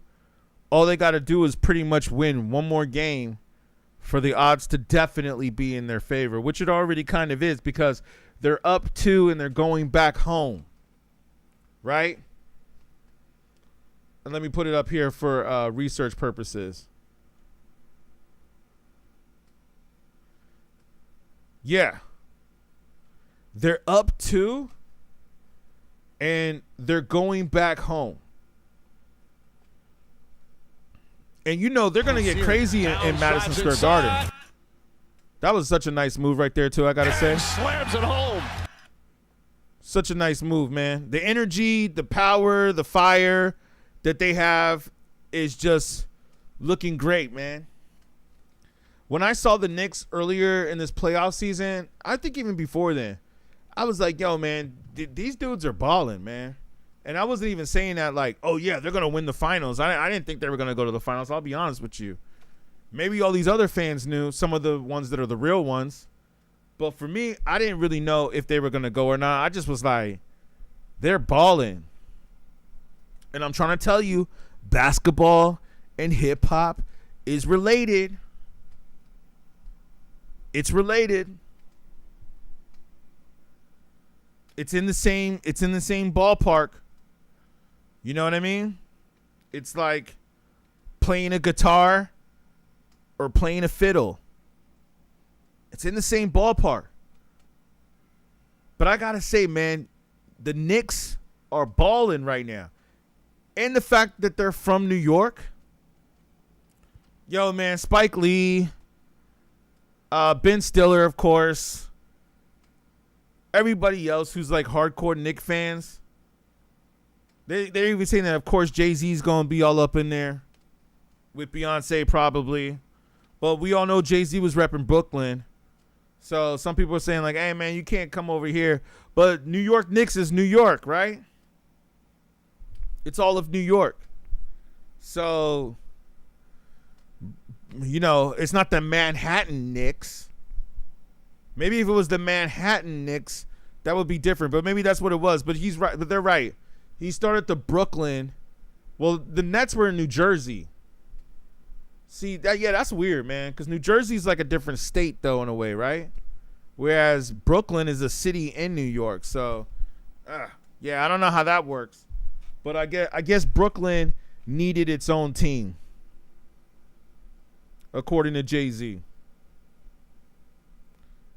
All they got to do is pretty much win one more game for the odds to definitely be in their favor, which it already kind of is because they're up 2 and they're going back home. Right? And let me put it up here for research purposes. Yeah. They're up 2 and they're going back home. And you know they're going to get crazy in Madison Square Garden. That was such a nice move right there, too, I got to say. Slams it home. Such a nice move, man. The energy, the power, the fire that they have is just looking great, man. When I saw the Knicks earlier in this playoff season, I think even before then, I was like, yo, man, these dudes are balling, man. And I wasn't even saying that like, oh, yeah, they're going to win the finals. I didn't think they were going to go to the finals. I'll be honest with you. Maybe all these other fans knew, some of the ones that are the real ones. But for me, I didn't really know if they were going to go or not. I just was like, they're balling. And I'm trying to tell you, basketball and hip-hop is related. It's related. It's in the same ballpark. You know what I mean? It's like playing a guitar or playing a fiddle. It's in the same ballpark. But I got to say, man, the Knicks are balling right now. And the fact that they're from New York. Yo, man, Spike Lee, Ben Stiller, of course. Everybody else who's like hardcore Knicks fans. They're even saying that, of course, Jay-Z's going to be all up in there with Beyonce probably. But we all know Jay-Z was repping Brooklyn. So some people are saying like, hey, man, you can't come over here. But New York Knicks is New York, right? It's all of New York. So, you know, it's not the Manhattan Knicks. Maybe if it was the Manhattan Knicks, that would be different. But maybe that's what it was. But he's right. But they're right. He started the Brooklyn. Well, the Nets were in New Jersey. See, that's weird, man. Because New Jersey's like a different state, though, in a way, right? Whereas Brooklyn is a city in New York. So, yeah, I don't know how that works. But I guess Brooklyn needed its own team, according to Jay-Z.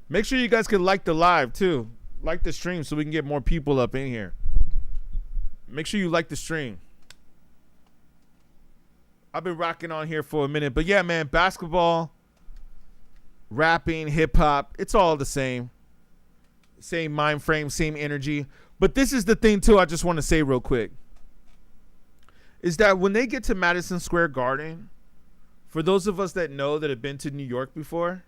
Make sure you guys can like the live, too. Like the stream so we can get more people up in here. Make sure you like the stream. I've been rocking on here for a minute. But, yeah, man, basketball, rapping, hip-hop, it's all the same. Same mind frame, same energy. But this is the thing, too, I just want to say real quick. Is that when they get to Madison Square Garden, for those of us that know that have been to New York before,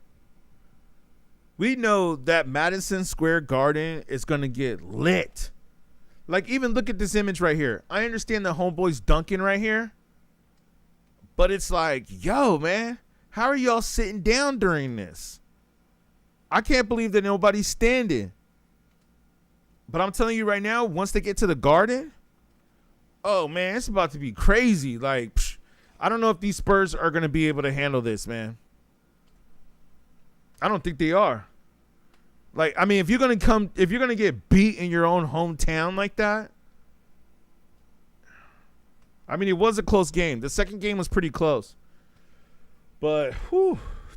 we know that Madison Square Garden is going to get lit. Like, even look at this image right here. I understand the homeboy's dunking right here. But it's like, yo, man, how are y'all sitting down during this? I can't believe that nobody's standing. But I'm telling you right now, once they get to the Garden, oh, man, it's about to be crazy. Like, I don't know if these Spurs are going to be able to handle this, man. I don't think they are. Like, I mean, if you're going to get beat in your own hometown like that, I mean, it was a close game. The second game was pretty close. But,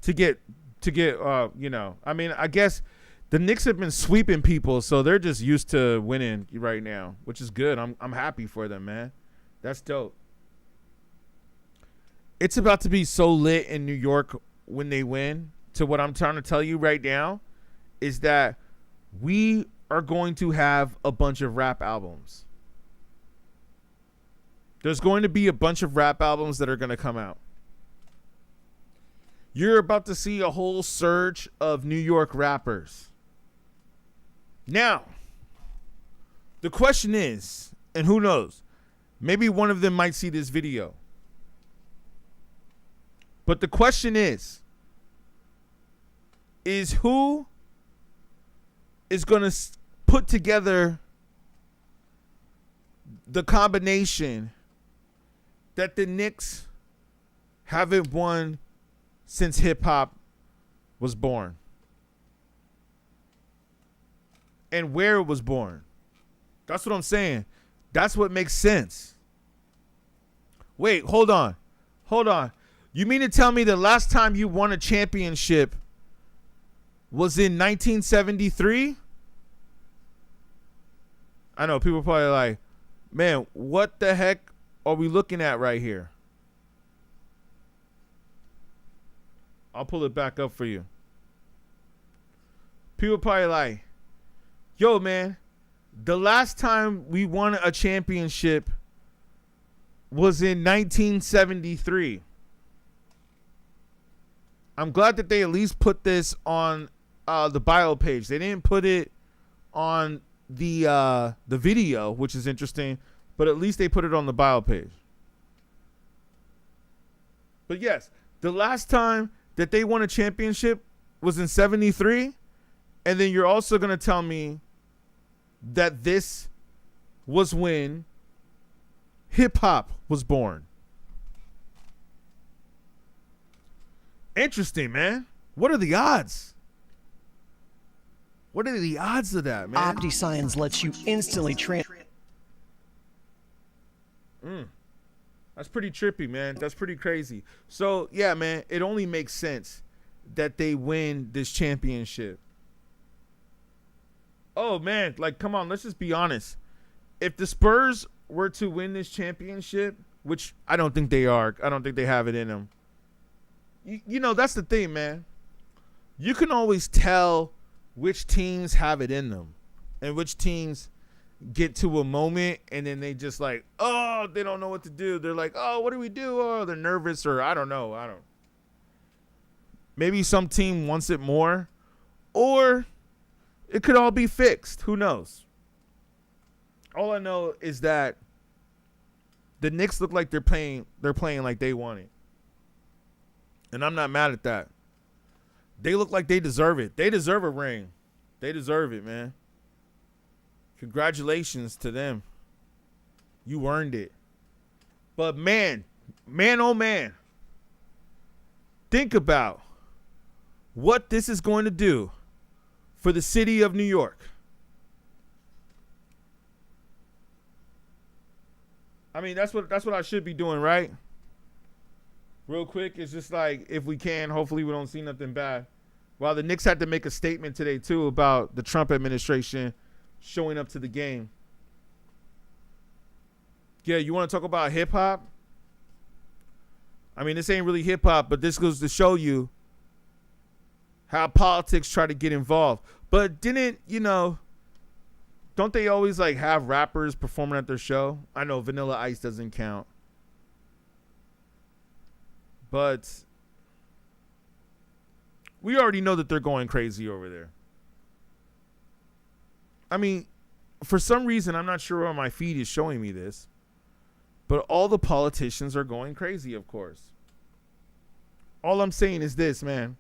to get, you know, I mean, I guess The Knicks have been sweeping people, so they're just used to winning right now, which is good. I'm happy for them, man. That's dope. It's about to be so lit in New York when they win. To what I'm trying to tell you right now is that we are going to have a bunch of rap albums. There's going to be a bunch of rap albums that are going to come out. You're about to see a whole surge of New York rappers. Now, the question is, and who knows, maybe one of them might see this video. But the question is who is going to put together the combination that the Knicks haven't won since hip-hop was born? And where it was born. That's what I'm saying. That's what makes sense. Wait, hold on. You mean to tell me the last time you won a championship was in 1973? I know people are probably like, man, what the heck are we looking at right here? I'll pull it back up for you. People probably like, yo, man, the last time we won a championship was in 1973. I'm glad that they at least put this on the bio page. They didn't put it on the video, which is interesting, but at least they put it on the bio page. But yes, the last time that they won a championship was in 73, and then you're also going to tell me that this was when hip-hop was born. Interesting, man. What are the odds? What are the odds of that, man? OptiScience lets you instantly That's pretty trippy, man. That's pretty crazy. So, yeah, man, it only makes sense that they win this championship. Oh, man, like, come on, let's just be honest. If the Spurs were to win this championship, which I don't think they are, I don't think they have it in them. You know, that's the thing, man. You can always tell which teams have it in them and which teams get to a moment and then they just like, oh, they don't know what to do. They're like, oh, what do we do? Oh, they're nervous, or I don't know. Maybe some team wants it more, or it could all be fixed. Who knows? All I know is that the Knicks look like they're playing like they want it. And I'm not mad at that. They look like they deserve it. They deserve a ring. They deserve it, man. Congratulations to them. You earned it. But man, oh man, think about what this is going to do for the city of New York. I mean, that's what I should be doing, right? Real quick, it's just like, if we can, hopefully we don't see nothing bad. Well, the Knicks had to make a statement today, too, about the Trump administration showing up to the game. Yeah, you want to talk about hip-hop? I mean, this ain't really hip-hop, but this goes to show you how politics try to get involved. But don't they always, like, have rappers performing at their show? I know Vanilla Ice doesn't count. But we already know that they're going crazy over there. I mean, for some reason, I'm not sure why my feed is showing me this, but all the politicians are going crazy, of course. All I'm saying is this, man.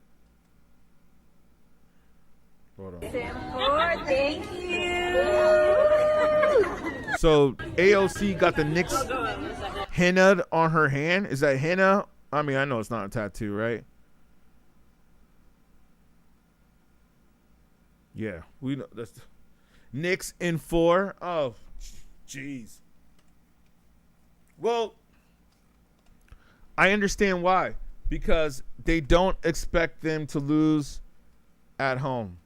Hold on. Thank you. So AOC got the Knicks henna on her hand. Is that henna? I mean, I know it's not a tattoo, right? Yeah, we know that's Knicks in 4. Oh, jeez. Well, I understand why. Because they don't expect them to lose at home.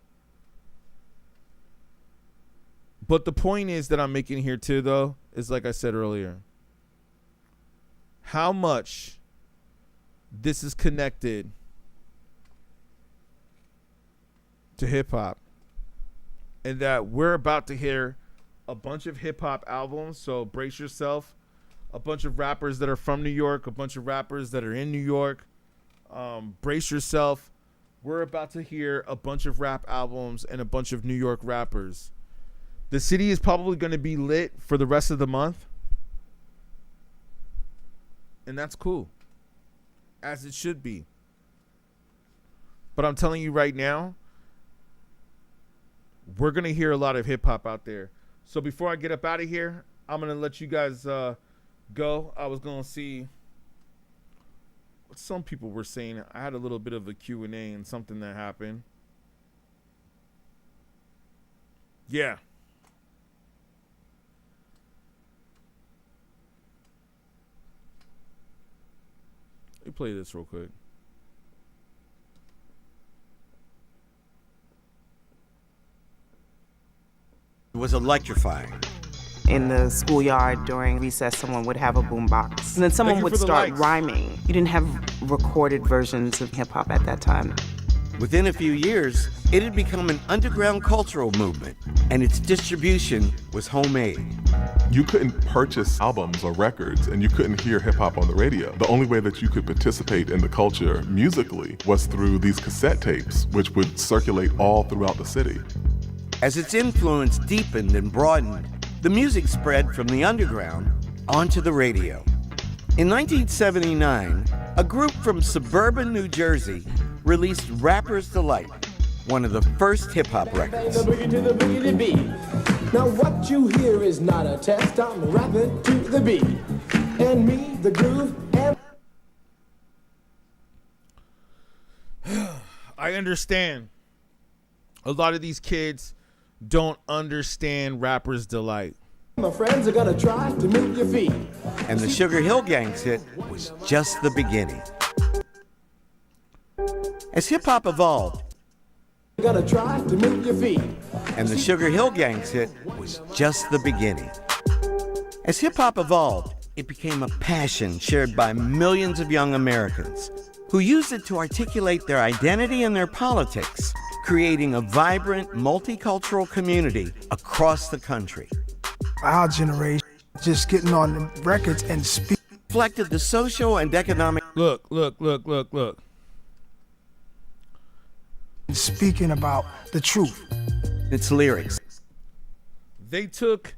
But the point is that I'm making here too, though, is like I said earlier, how much this is connected to hip hop, and that we're about to hear a bunch of hip hop albums. So brace yourself. A bunch of rappers that are from New York, a bunch of rappers that are in New York. Brace yourself. We're about to hear a bunch of rap albums and a bunch of New York rappers. The city is probably going to be lit for the rest of the month. And that's cool. As it should be. But I'm telling you right now, we're going to hear a lot of hip hop out there. So before I get up out of here, I'm going to let you guys go. I was going to see what some people were saying. I had a little bit of a Q&A and something that happened. Yeah. Let me play this real quick. It was electrifying. In the schoolyard during recess, someone would have a boombox. And then someone would start rhyming. You didn't have recorded versions of hip hop at that time. Within a few years, it had become an underground cultural movement, and its distribution was homemade. You couldn't purchase albums or records, and you couldn't hear hip hop on the radio. The only way that you could participate in the culture musically was through these cassette tapes, which would circulate all throughout the city. As its influence deepened and broadened, the music spread from the underground onto the radio. In 1979, a group from suburban New Jersey released Rapper's Delight, one of the first hip-hop records. The boogie to the boogie to beat. Now what you hear is not a test, I'm rapping to the beat. And me, the groove, and... I understand. A lot of these kids don't understand Rapper's Delight. My friends are gonna try to move your feet. And the Sugar Hill Gang's hit was just the beginning. As hip-hop evolved, gonna try to move your feet. And the Sugar Hill Gang's hit was just the beginning. As hip-hop evolved, it became a passion shared by millions of young Americans who used it to articulate their identity and their politics, creating a vibrant, multicultural community across the country. Our generation just getting on the records and reflected the social and economic... Look. Speaking about the truth. Its lyrics. They took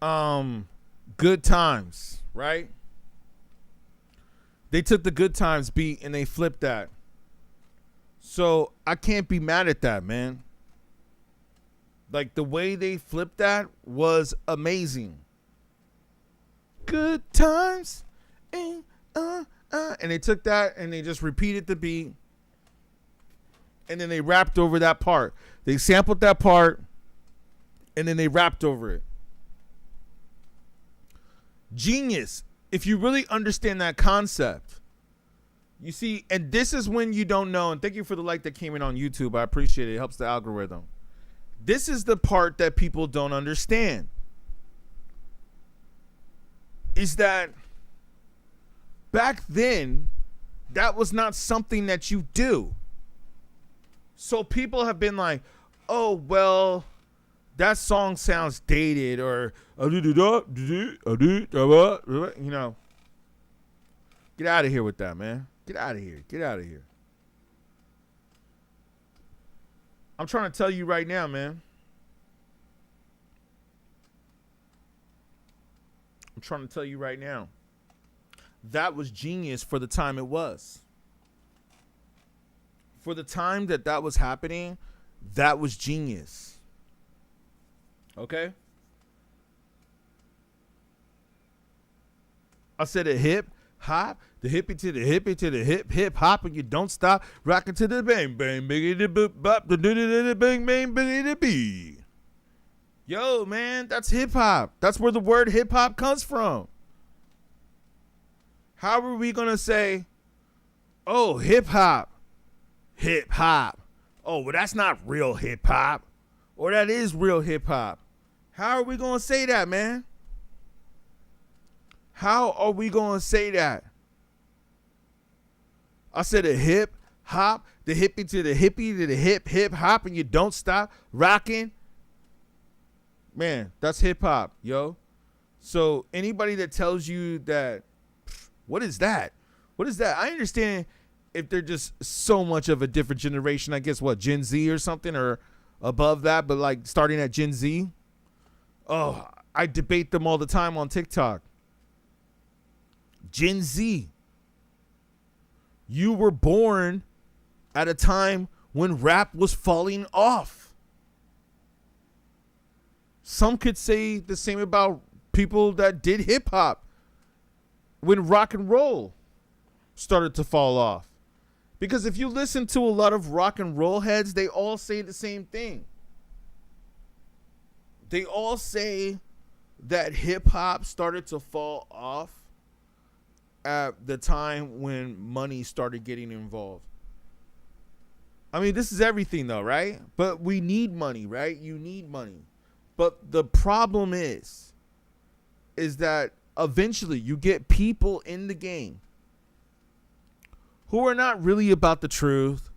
Good Times, right? They took the Good Times beat and they flipped that. So I can't be mad at that, man. Like, the way they flipped that was amazing. Good times. And they took that and they just repeated the beat. And then they rapped over that part. They sampled that part and then they rapped over it. Genius. If you really understand that concept. You see, and this is when you don't know, and thank you for the like that came in on YouTube. I appreciate it. It helps the algorithm. This is the part that people don't understand. Is that back then, that was not something that you do. So people have been like, oh, well, that song sounds dated, or, you know. Get out of here with that, man. Get out of here. Get out of here. I'm trying to tell you right now, man. I'm trying to tell you right now. That was genius for the time it was. For the time that was happening, that was genius. Okay? I said a hip hop, the hippie to the hippie to the hip hop, and you don't stop rocking to the bang bang biggie the boop bop the bang bang biggie the bee. Yo, man, that's hip hop. That's where the word hip hop comes from. How are we gonna say, oh, hip hop? Hip hop. Oh, well, that's not real hip hop. or that is real hip hop. How are we going to say that, man? How are we going to say that? I said a hip hop, the hippie to the hippie to the hip hop, and you don't stop rocking. Man, that's hip hop, yo. So anybody that tells you that, what is that? What is that? I understand if they're just so much of a different generation. I guess what, Gen Z or something, or above that, but like starting at Gen Z. Oh, I debate them all the time on TikTok. Gen Z. You were born at a time when rap was falling off. Some could say the same about people that did hip hop when rock and roll started to fall off. Because if you listen to a lot of rock and roll heads, they all say the same thing. They all say that hip hop started to fall off at the time when money started getting involved. I mean, this is everything though, right? But we need money, right? You need money. But the problem is that eventually you get people in the game who are not really about the truth,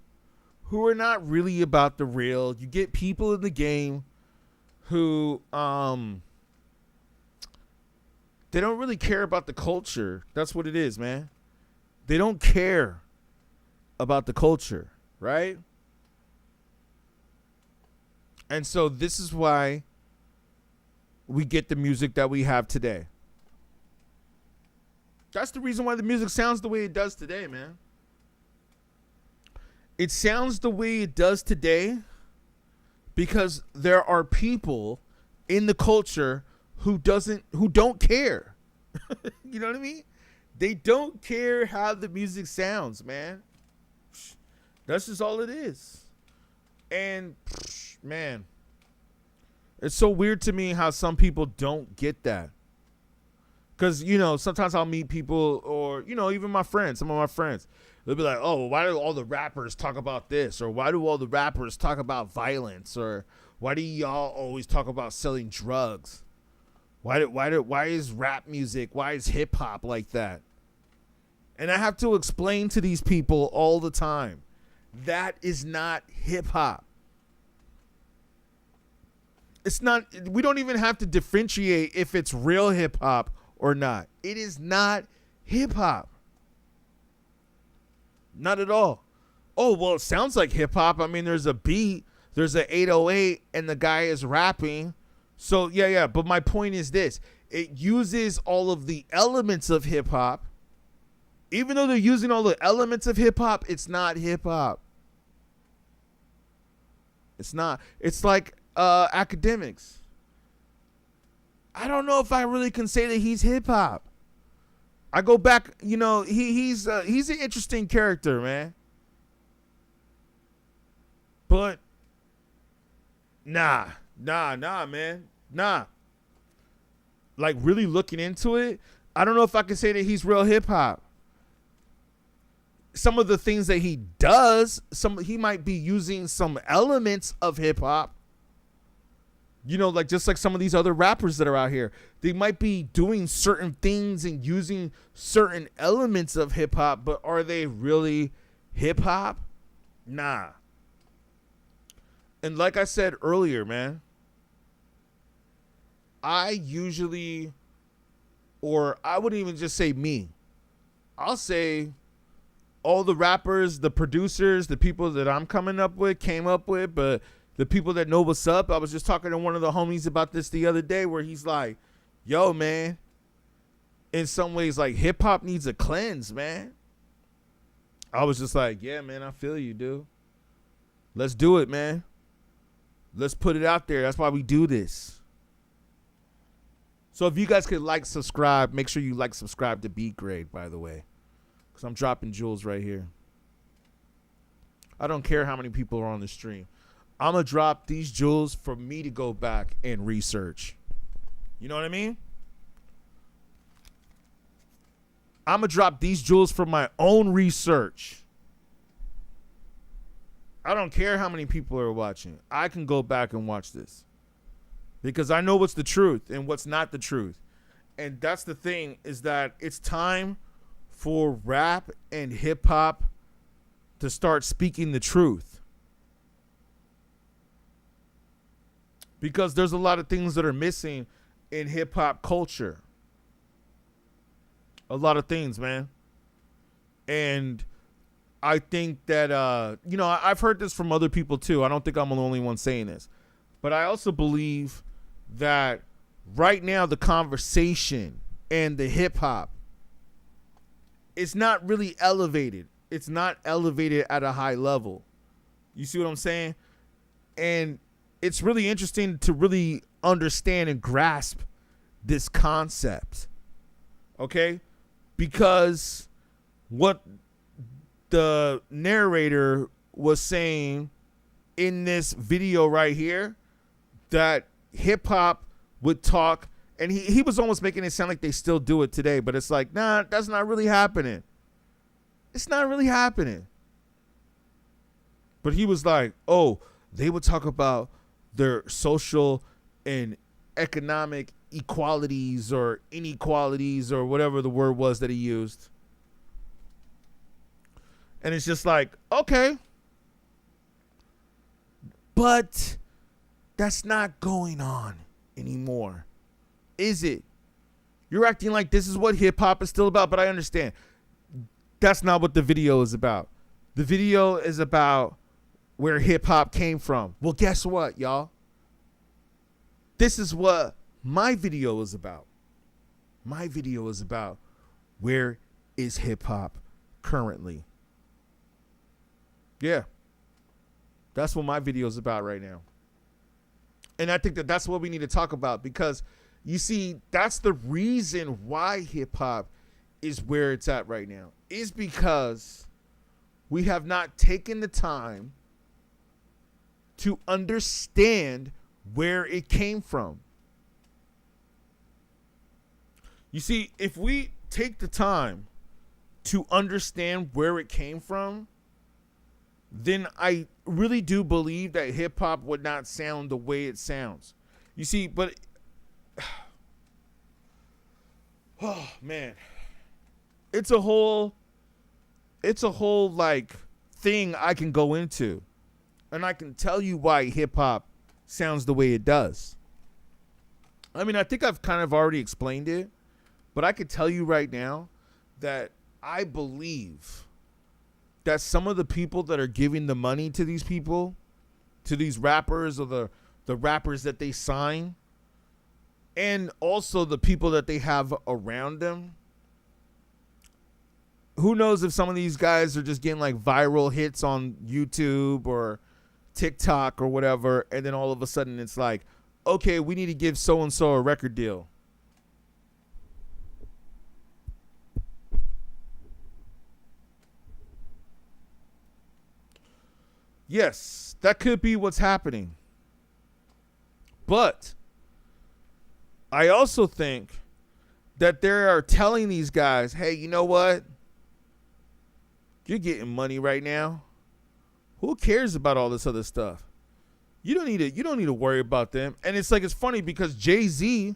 who are not really about the real. You get people in the game who they don't really care about the culture. That's what it is, man. They don't care about the culture, right? And so this is why we get the music that we have today. That's the reason why the music sounds the way it does today, man. It sounds the way it does today because there are people in the culture who don't care. You know what I mean? They don't care how the music sounds, man. That's just all it is. And man, it's so weird to me how some people don't get that. Because, you know, sometimes I'll meet people or, you know, even my friends, some of my friends, they'll be like, oh, why do all the rappers talk about this? Or why do all the rappers talk about violence? Or why do y'all always talk about selling drugs? Why is rap music, why is hip hop like that? And I have to explain to these people all the time, that is not hip hop. It's not, we don't even have to differentiate if it's real hip hop or not. It is not hip hop. Not at all. Oh, well, it sounds like hip hop. I mean, there's a beat, there's an 808, and the guy is rapping. So, yeah. But my point is this. It uses all of the elements of hip hop. Even though they're using all the elements of hip hop, it's not hip hop. It's not. It's like academics. I don't know if I really can say that he's hip hop. I go back, you know, he's an interesting character, man. But nah, man. Nah. Like really looking into it, I don't know if I can say that he's real hip hop. Some of the things that he does, he might be using some elements of hip hop. You know, like just like some of these other rappers that are out here, they might be doing certain things and using certain elements of hip hop, but are they really hip hop? Nah. And like I said earlier, man, I usually, or I wouldn't even just say me, I'll say all the rappers, the producers, the people that I'm came up with, but the people that know what's up. I was just talking to one of the homies about this the other day where he's like, yo, man, in some ways, like hip hop needs a cleanse, man. I was just like, yeah, man, I feel you, dude. Let's do it, man. Let's put it out there. That's why we do this. So if you guys could like, subscribe, make sure you like, subscribe to beatGrade, by the way, because I'm dropping jewels right here. I don't care how many people are on the stream. I'm going to drop these jewels for me to go back and research. You know what I mean? I'm going to drop these jewels for my own research. I don't care how many people are watching. I can go back and watch this because I know what's the truth and what's not the truth. And that's the thing, is that it's time for rap and hip hop to start speaking the truth. Because there's a lot of things that are missing in hip hop culture. A lot of things, man. And I think that, I've heard this from other people too. I don't think I'm the only one saying this. But I also believe that right now the conversation and the hip hop is not really elevated. It's not elevated at a high level. You see what I'm saying? And it's really interesting to really understand and grasp this concept. Okay? Because what the narrator was saying in this video right here, that hip hop would talk, and he was almost making it sound like they still do it today, but it's like, nah, that's not really happening. It's not really happening. But he was like, oh, they would talk about their social and economic equalities or inequalities or whatever the word was that he used. And it's just like, okay. But that's not going on anymore, is it? You're acting like this is what hip hop is still about, but I understand. That's not what the video is about. The video is about where hip hop came from. Well, guess what, y'all? This is what my video is about. My video is about where is hip hop currently. Yeah. That's what my video is about right now. And I think that that's what we need to talk about, because you see, that's the reason why hip hop is where it's at right now, is because we have not taken the time to understand where it came from. You see, if we take the time to understand where it came from, then I really do believe that hip hop would not sound the way it sounds. You see, but oh man, it's a whole like thing I can go into, and I can tell you why hip hop sounds the way it does. I mean, I think I've kind of already explained it, but I could tell you right now that I believe that some of the people that are giving the money to these people, to these rappers, or the rappers that they sign, and also the people that they have around them, who knows if some of these guys are just getting like viral hits on YouTube or TikTok or whatever, and then all of a sudden it's like, okay, we need to give so-and-so a record deal. Yes, that could be what's happening. But I also think that they are telling these guys, hey, you know what? You're getting money right now. Who cares about all this other stuff? You don't need to worry about them. And it's like, it's funny because Jay-Z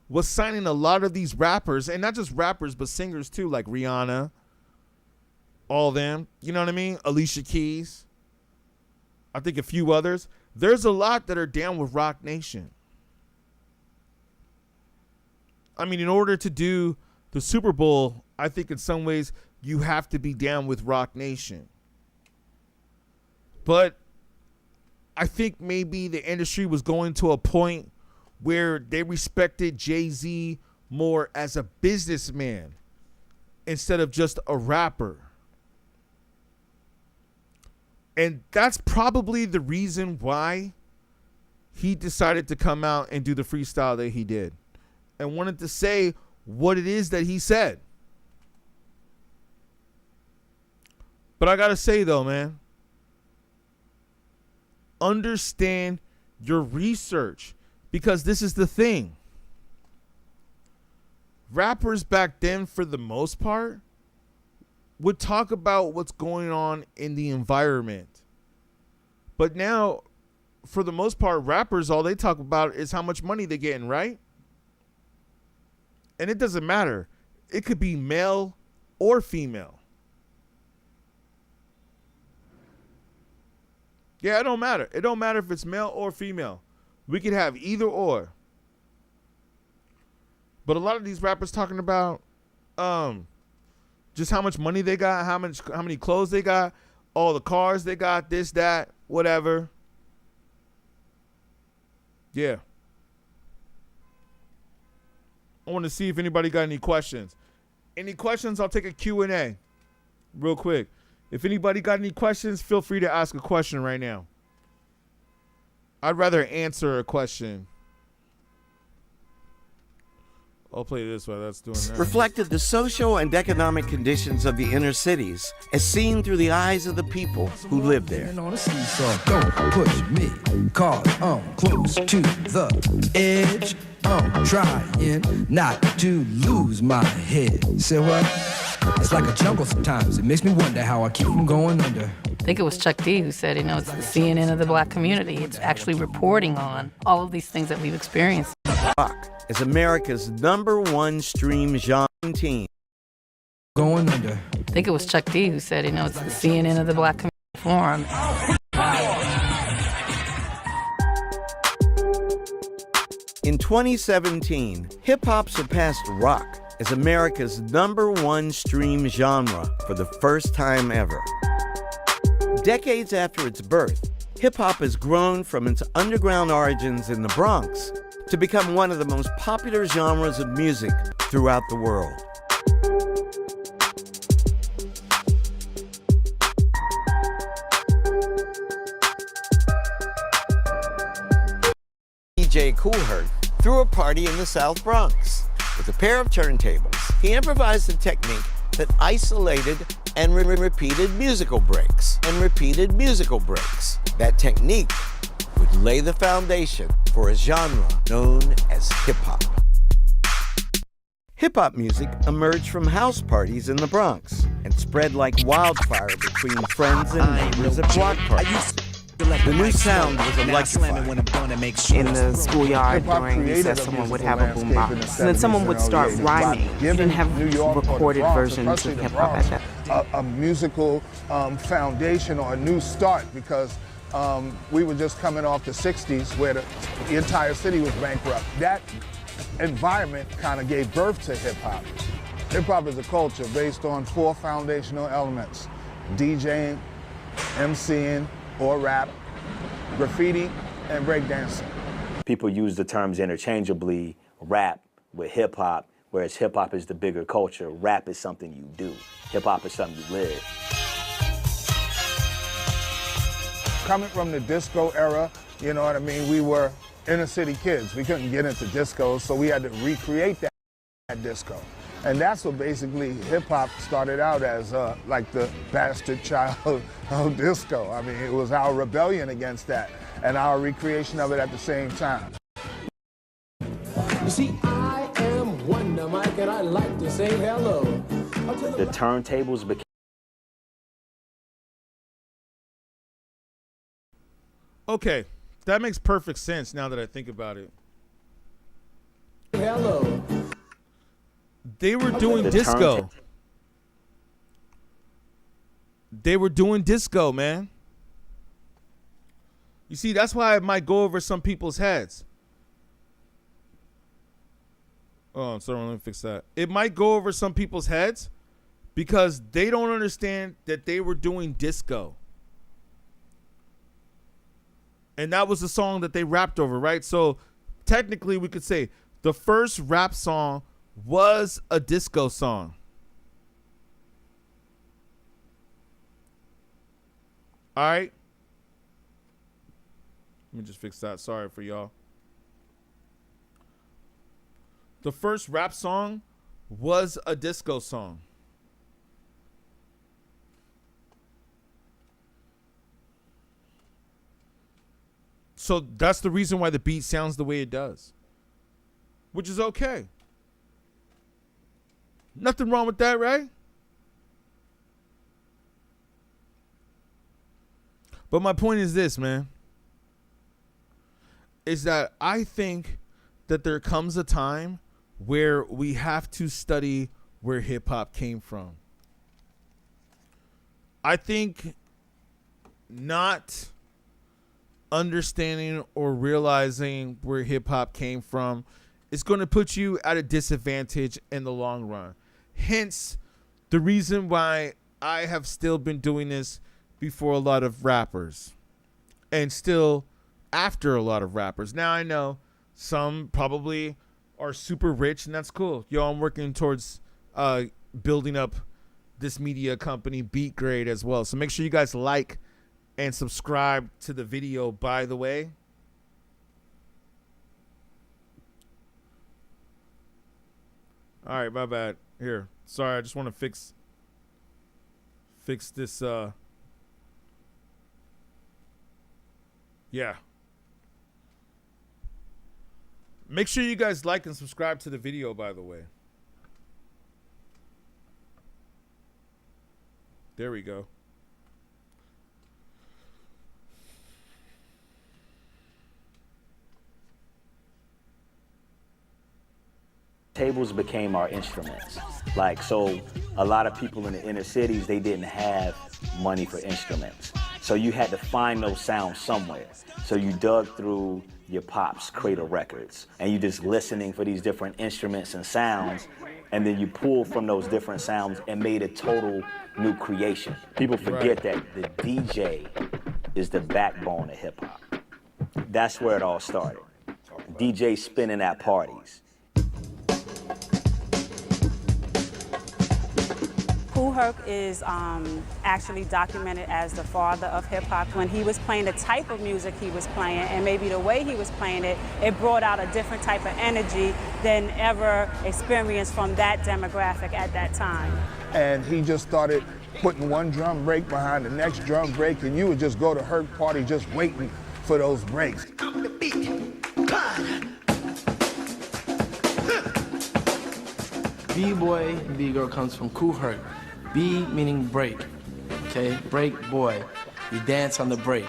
was signing a lot of these rappers, and not just rappers, but singers too, like Rihanna, all them. You know what I mean? Alicia Keys. I think a few others. There's a lot that are down with Rock Nation. I mean, in order to do the Super Bowl, I think in some ways you have to be down with Rock Nation. But I think maybe the industry was going to a point where they respected Jay-Z more as a businessman instead of just a rapper. And that's probably the reason why he decided to come out and do the freestyle that he did, and wanted to say what it is that he said. But I gotta say though, man, understand your research, because this is the thing. Rappers back then, for the most part, would talk about what's going on in the environment. But now, for the most part, rappers, all they talk about is how much money they're getting, right? And it doesn't matter. It could be male or female. Yeah, it don't matter. It don't matter if it's male or female. We could have either or. But a lot of these rappers talking about just how much money they got, how many clothes they got, all the cars they got, this, that, whatever. Yeah. I want to see if anybody got any questions. Any questions? I'll take a Q&A real quick. If anybody got any questions, feel free to ask a question right now. I'd rather answer a question. I'll play this while that's doing that. Reflected the social and economic conditions of the inner cities as seen through the eyes of the people who live there. On a seesaw, don't push me, cause I'm close to the edge. I'm trying not to lose my head. Say what? It's like a jungle sometimes. It makes me wonder how I keep from going under. I think it was Chuck D who said, it's the CNN of the black community. It's actually reporting on all of these things that we've experienced. Rock is America's #1 stream genre team. Going under. I think it was Chuck D who said, it's the CNN of the black community forum. In 2017, hip-hop surpassed rock as America's #1 stream genre for the first time ever. Decades after its birth, hip-hop has grown from its underground origins in the Bronx to become one of the most popular genres of music throughout the world. DJ Kool threw a party in the South Bronx. With a pair of turntables, he improvised a technique that isolated and repeated musical breaks. That technique would lay the foundation for a genre known as hip-hop. Hip-hop music emerged from house parties in the Bronx and spread like wildfire between friends and neighbors at block parties. The new sound was electrifying. In the schoolyard during recess, someone would have a boombox, and then someone would start rhyming. You didn't have recorded versions of hip-hop at that. A musical foundation or a new start, because we were just coming off the 60s where the entire city was bankrupt. That environment kind of gave birth to hip-hop. Hip-hop is a culture based on 4 foundational elements: DJing, MCing or rap, graffiti, and breakdancing. People use the terms interchangeably, rap with hip-hop, whereas hip-hop is the bigger culture. Rap is something you do. Hip-hop is something you live. Coming from the disco era, you know what I mean, we were inner city kids. We couldn't get into disco, so we had to recreate that disco. And that's what basically hip-hop started out as, like the bastard child of disco. I mean, it was our rebellion against that and our recreation of it at the same time. You see, I am Wonder Mike, and I like to say hello. The turntables became... Okay, that makes perfect sense now that I think about it. Hello. They were doing disco. They were doing disco, man. You see, that's why it might go over some people's heads. Oh, I'm sorry, let me fix that. It might go over some people's heads because they don't understand that they were doing disco. And that was the song that they rapped over, right? So technically we could say the first rap song was a disco song. All right. Let me just fix that. Sorry for y'all. The first rap song was a disco song. So that's the reason why the beat sounds the way it does, which is okay. Nothing wrong with that, right? But my point is this, man, is that I think that there comes a time where we have to study where hip hop came from. I think not understanding or realizing where hip hop came from is going to put you at a disadvantage in the long run. Hence, the reason why I have still been doing this before a lot of rappers and still after a lot of rappers. Now I know some probably are super rich, and that's cool. Yo, I'm working towards building up this media company, beatGrade, as well. So make sure you guys like and subscribe to the video, by the way. All right, my bad. Here. Sorry, I just want to fix this. Yeah. Make sure you guys like and subscribe to the video, by the way. There we go. Tables became our instruments. Like, so a lot of people in the inner cities, they didn't have money for instruments. So you had to find those sounds somewhere. So you dug through your pop's cradle records and you just listening for these different instruments and sounds, and then you pulled from those different sounds and made a total new creation. People forget that the DJ is the backbone of hip hop. That's where it all started. DJ spinning at parties. Kool Herc is actually documented as the father of hip hop. When he was playing the type of music he was playing and maybe the way he was playing it, it brought out a different type of energy than ever experienced from that demographic at that time. And he just started putting one drum break behind the next drum break, and you would just go to Herc party just waiting for those breaks. B-boy and B-girl comes from Kool Herc. B meaning break, okay? Break boy. You dance on the break.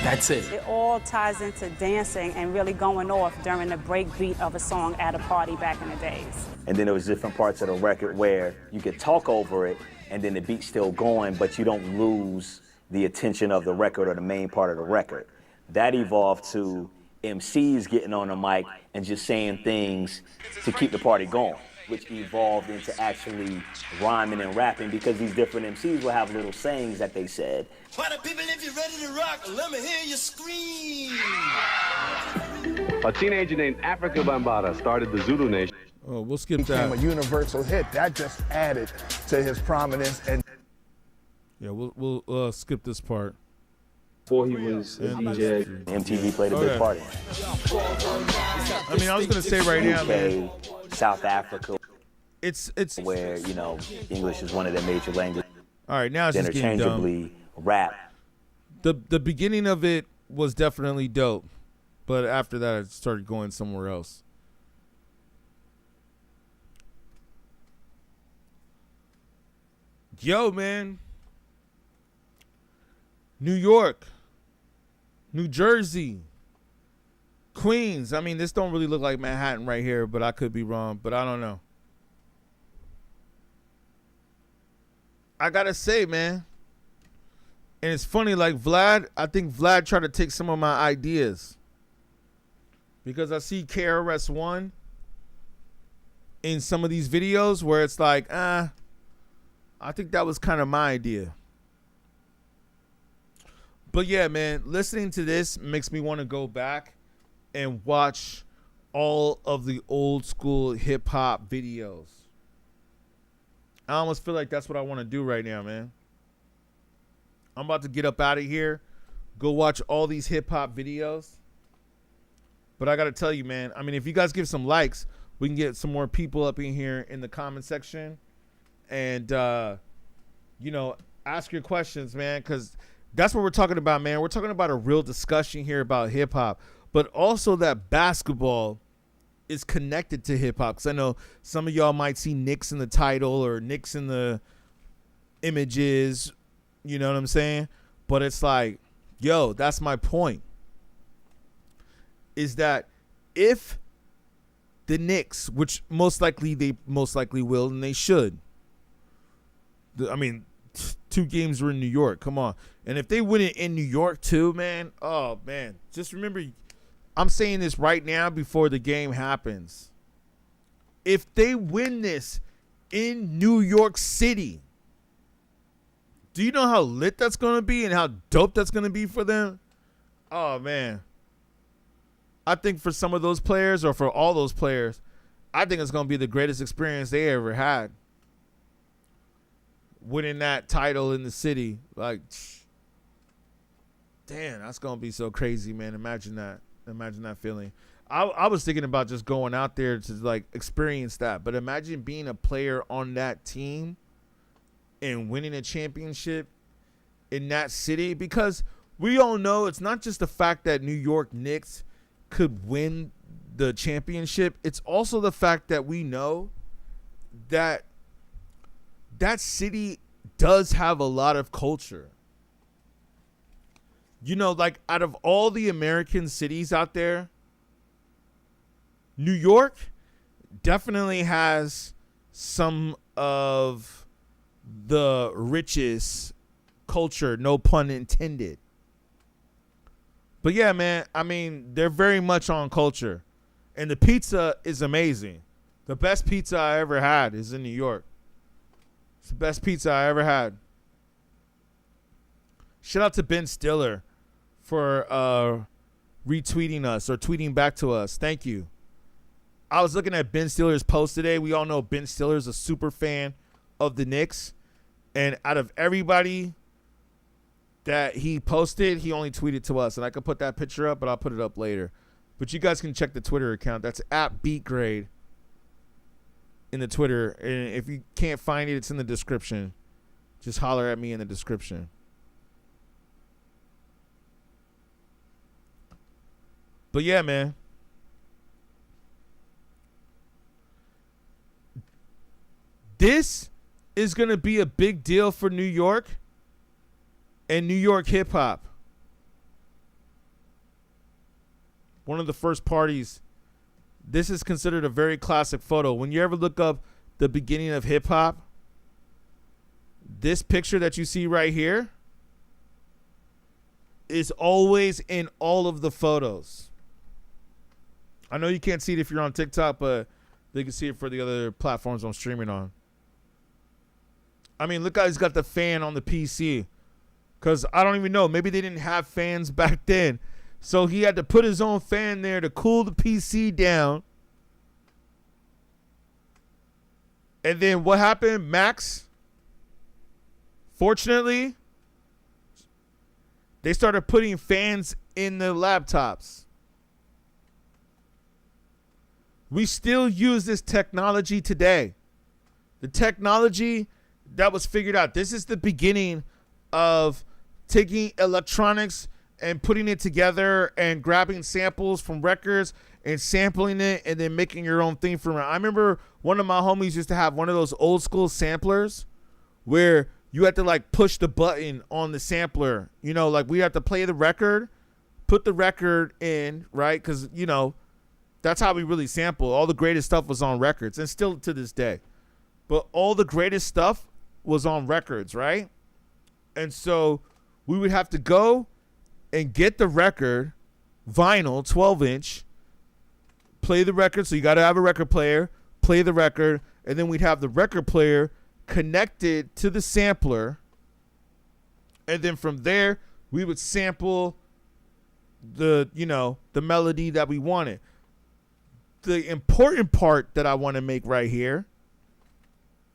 That's it. It all ties into dancing and really going off during the break beat of a song at a party back in the days. And then there was different parts of the record where you could talk over it and then the beat's still going, but you don't lose the attention of the record or the main part of the record. That evolved to MCs getting on the mic and just saying things to keep the party going, which evolved into actually rhyming and rapping, because these different MCs will have little sayings that they said. Party people, if you're ready to rock, let me hear you scream. A teenager named Africa Bambaataa started the Zulu Nation. Oh, we'll skip that. that. Became a universal hit. That just added to his prominence. And yeah, we'll skip this part. Before he was a DJ, MTV played a big part in it. I mean, I was gonna say right now, man, South Africa. It's where, you know, English is one of their major languages. All right, now it's just getting dumb. Interchangeably rap. The beginning of it was definitely dope, but after that, it started going somewhere else. Yo, man. New York, New Jersey, Queens. I mean, this don't really look like Manhattan right here, but I could be wrong, but I don't know. I gotta say, man, and it's funny, like I think Vlad tried to take some of my ideas, because I see KRS-One in some of these videos where it's like, I think that was kind of my idea. But yeah, man, listening to this makes me want to go back and watch all of the old school hip hop videos. I almost feel like that's what I want to do right now, man. I'm about to get up out of here, go watch all these hip hop videos. But I got to tell you, man, I mean, if you guys give some likes, we can get some more people up in here in the comment section. And, you know, ask your questions, man, because that's what we're talking about, man. We're talking about a real discussion here about hip hop, but also that basketball is connected to hip hop. Because I know some of y'all might see Knicks in the title or Knicks in the images, you know what I'm saying? But it's like, yo, that's my point. Is that if the Knicks, which they most likely will, and they should. I mean, 2 games were in New York. Come on. And if they win it in New York too, man, oh, man. Just remember, I'm saying this right now before the game happens. If they win this in New York City, do you know how lit that's going to be and how dope that's going to be for them? Oh, man. I think for some of those players, or for all those players, I think it's going to be the greatest experience they ever had. Winning that title in the city. Like, damn, that's going to be so crazy, man. Imagine that. Imagine that feeling. I was thinking about just going out there to, like, experience that. But imagine being a player on that team and winning a championship in that city. Because we all know it's not just the fact that New York Knicks could win the championship. It's also the fact that we know that that city does have a lot of culture. You know, like, out of all the American cities out there, New York definitely has some of the richest culture, no pun intended. But yeah, man, I mean, they're very much on culture. And the pizza is amazing. The best pizza I ever had is in New York. It's the best pizza I ever had. Shout out to Ben Stiller for retweeting us or tweeting back to us. Thank you. I was looking at Ben Stiller's post today. We all know Ben Stiller's a super fan of the Knicks. And out of everybody that he posted, he only tweeted to us. And I could put that picture up, but I'll put it up later. But you guys can check the Twitter account. That's at beatGrade in the Twitter. And if you can't find it, it's in the description. Just holler at me in the description. But yeah, man. This is going to be a big deal for New York and New York hip hop. One of the first parties. This is considered a very classic photo. When you ever look up the beginning of hip hop, this picture that you see right here is always in all of the photos. I know you can't see it if you're on TikTok, but they can see it for the other platforms I'm streaming on. I mean, look how he's got the fan on the PC. Because I don't even know. Maybe they didn't have fans back then. So he had to put his own fan there to cool the PC down. And then what happened? Max, fortunately, they started putting fans in the laptops. We still use this technology today. The technology that was figured out. This is the beginning of taking electronics and putting it together and grabbing samples from records and sampling it and then making your own thing from it. I remember one of my homies used to have one of those old school samplers where you had to, like, push the button on the sampler. You know, like, we had to play the record, put the record in, right? Because, you know, that's how we really sample. All the greatest stuff was on records, and still to this day. But all the greatest stuff was on records, right? And so we would have to go and get the record, vinyl, 12-inch, play the record. So you got to have a record player, play the record, and then we'd have the record player connected to the sampler. And then from there, we would sample the, you know, the melody that we wanted. The important part that I want to make right here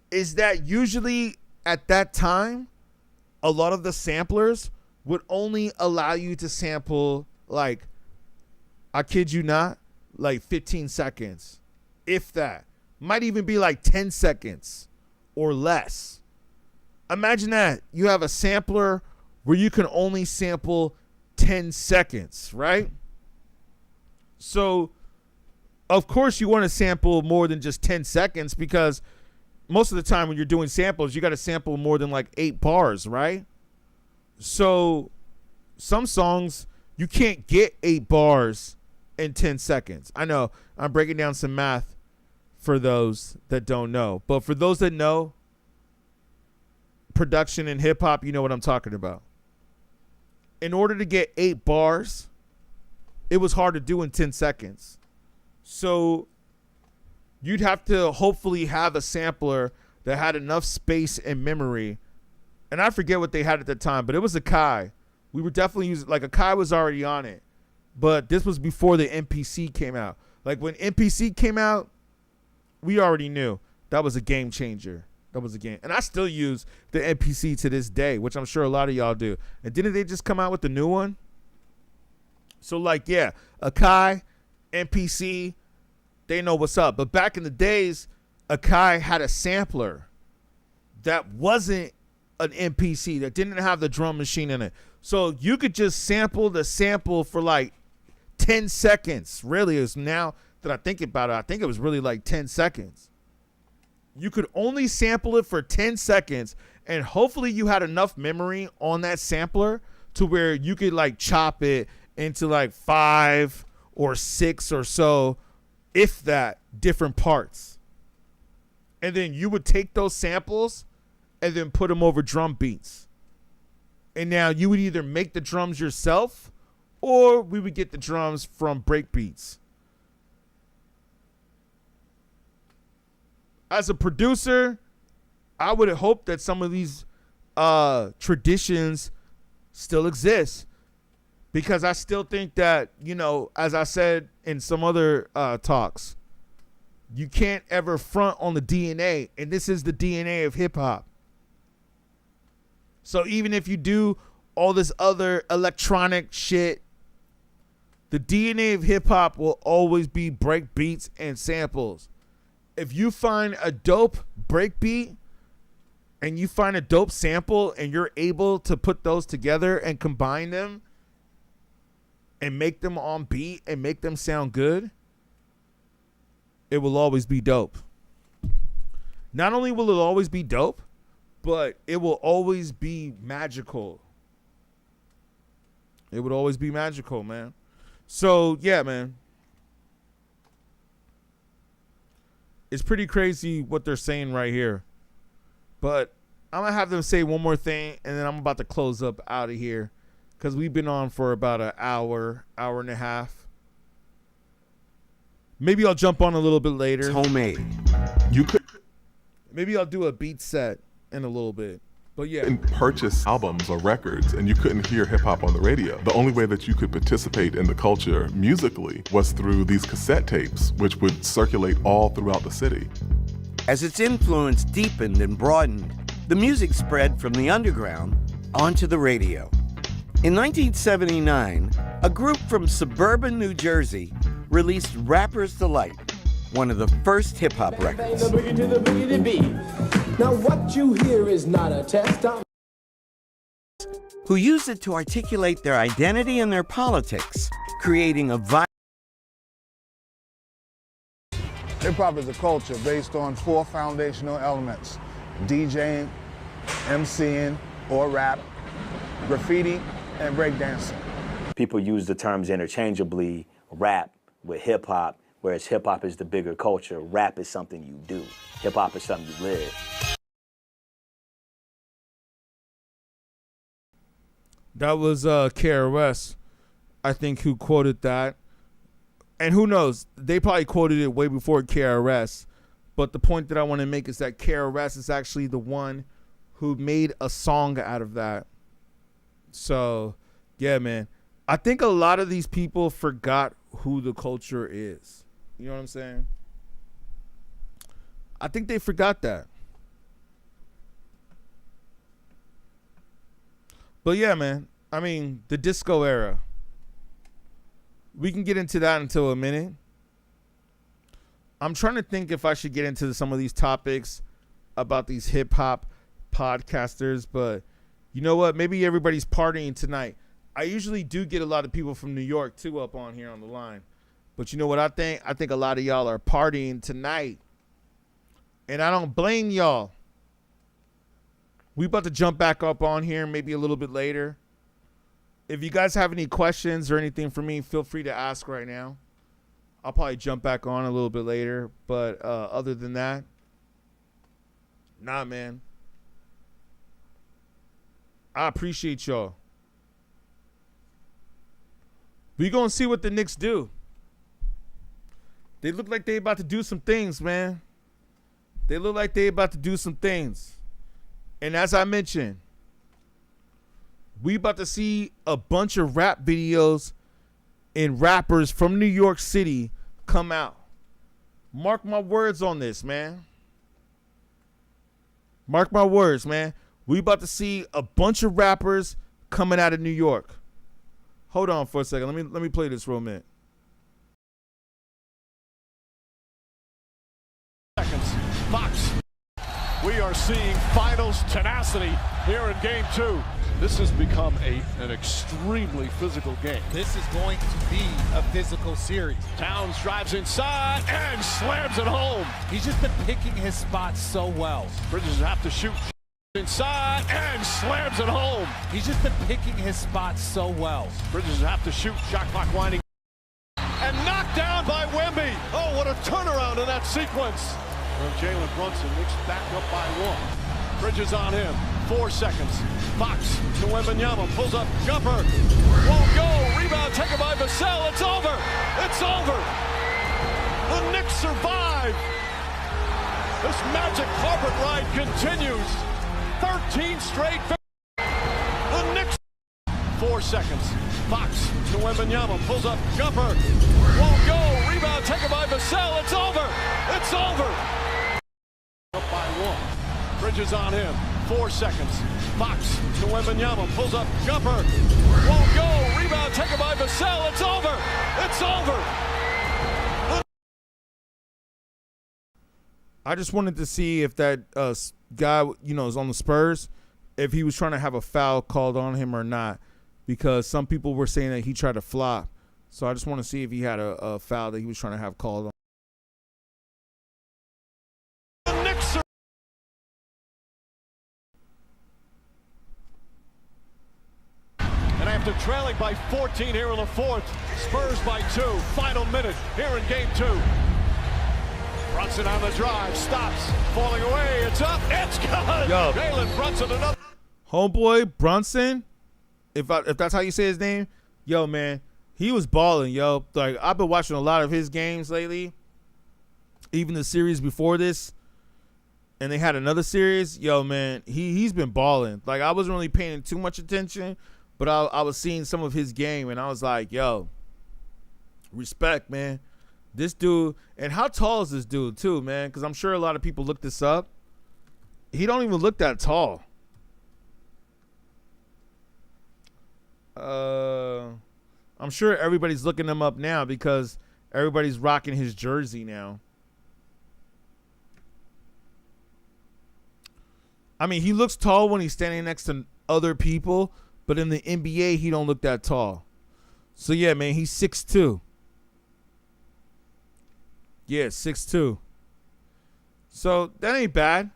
is that usually at that time, a lot of the samplers would only allow you to sample, like, I kid you not, like 15 seconds, if that. Might even be like 10 seconds or less. Imagine that. You have a sampler where you can only sample 10 seconds, right? So, of course, you want to sample more than just 10 seconds because most of the time when you're doing samples, you got to sample more than like 8 bars, right? So some songs you can't get 8 bars in 10 seconds. I know I'm breaking down some math for those that don't know, but for those that know production in hip hop, you know what I'm talking about. In order to get 8 bars, it was hard to do in 10 seconds. So you'd have to hopefully have a sampler that had enough space and memory. And I forget what they had at the time, but it was a Kai. We were definitely using, like, a Kai was already on it. But this was before the MPC came out. Like, when MPC came out, we already knew that was a game changer. That was a game. And I still use the MPC to this day, which I'm sure a lot of y'all do. And didn't they just come out with the new one? So, like, yeah, Akai, MPC, they know what's up. But back in the days, Akai had a sampler that wasn't an MPC, that didn't have the drum machine in it. So you could just sample the sample for like 10 seconds. Really, is now that I think about it, I think it was really like 10 seconds. You could only sample it for 10 seconds, and hopefully you had enough memory on that sampler to where you could like chop it into like 5 or 6 or so, if that, different parts. And then you would take those samples and then put them over drum beats. And now you would either make the drums yourself, or we would get the drums from break beats. As a producer, I would hope that some of these traditions still exist, because I still think that, you know, as I said in some other talks, you can't ever front on the DNA, and this is the DNA of hip hop. So even if you do all this other electronic shit, the DNA of hip hop will always be break beats and samples. If you find a dope break beat and you find a dope sample and you're able to put those together and combine them and make them on beat and make them sound good, it will always be dope. Not only will it always be dope, but it will always be magical. It would always be magical, man. So, yeah, man. It's pretty crazy what they're saying right here. But I'm going to have them say one more thing, and then I'm about to close up out of here, because we've been on for about an hour, hour and a half. Maybe I'll jump on a little bit later. It's homemade. You could. Maybe I'll do a beat set in a little bit. But yeah. And purchase albums or records, and you couldn't hear hip hop on the radio. The only way that you could participate in the culture musically was through these cassette tapes, which would circulate all throughout the city. As its influence deepened and broadened, the music spread from the underground onto the radio. In 1979, a group from suburban New Jersey released Rapper's Delight, one of the first hip-hop records. The boogie to the boogie to beat. Now what you hear is not a test. Who used it to articulate their identity and their politics, creating a vibrant. Hip-hop is a culture based on 4 foundational elements: DJing, MCing or rap, graffiti, and breakdancing. People use the terms interchangeably, rap with hip-hop, whereas hip-hop is the bigger culture. Rap is something you do. Hip-hop is something you live. That was KRS, I think, who quoted that. And who knows, they probably quoted it way before KRS. But the point that I want to make is that KRS is actually the one who made a song out of that. So, yeah, man. I think a lot of these people forgot who the culture is. You know what I'm saying? I think they forgot that. But yeah, man. I mean, the disco era. We can get into that until a minute. I'm trying to think if I should get into some of these topics about these hip hop podcasters, but you know what? Maybe everybody's partying tonight. I usually do get a lot of people from New York too up on here on the line. But you know what I think? I think a lot of y'all are partying tonight. And I don't blame y'all. We about to jump back up on here maybe a little bit later. If you guys have any questions or anything for me, feel free to ask right now. I'll probably jump back on a little bit later. But other than that, nah, man. I appreciate y'all. We gonna see what the Knicks do. They look like they about to do some things, man. They look like they about to do some things. And as I mentioned, we about to see a bunch of rap videos and rappers from New York City come out. Mark my words on this, man. Mark my words, man. We about to see a bunch of rappers coming out of New York. Hold on for a second. Let me play this real minute. Seconds. Fox. We are seeing finals tenacity here in game 2. This has become an extremely physical game. This is going to be a physical series. Towns drives inside and slams it home. He's just been picking his spots so well. Bridges have to shoot inside and slams it home. He's just been picking his spots so well. Bridges have to shoot. Shot clock winding. And knocked down by Wemby. Oh, what a turnaround in that sequence. From Jalen Brunson, Knicks back up by 1. Bridges on him. 4 seconds. Fox to Wembanyama. Pulls up. Jumper. Won't go. Rebound taken by Vassell. It's over. It's over. The Knicks survive. This magic carpet ride continues. 13 straight. The Knicks. 4 seconds. Fox to Wembanyama. Pulls up. Jumper. Won't go. Rebound taken by Vassell. It's over. It's over. Up by 1. Bridges on him. 4 seconds. Fox to Wembanyama. Pulls up. Jumper. Won't go. Rebound taken by Vassell. It's over. It's over. I just wanted to see if that guy, is on the Spurs, if he was trying to have a foul called on him or not, because some people were saying that he tried to flop. So I just want to see if he had a foul that he was trying to have called on. And after trailing by 14 here in the 4th, Spurs by 2. Final minute here in game 2. Brunson on the drive, stops, falling away, it's up, it's good! Yo. Jalen Brunson, another. Homeboy Brunson, if that's how you say his name, yo, man, he was balling, yo. Like, I've been watching a lot of his games lately, even the series before this, and they had another series. Yo, man, he's been balling. Like, I wasn't really paying too much attention, but I was seeing some of his game, and I was like, yo, respect, man. This dude, and how tall is this dude too, man? Because I'm sure a lot of people look this up. He don't even look that tall. I'm sure everybody's looking him up now because everybody's rocking his jersey now. I mean, he looks tall when he's standing next to other people, but in the NBA, he don't look that tall. So yeah, man, he's 6'2". Yeah, 6'2". So that ain't bad.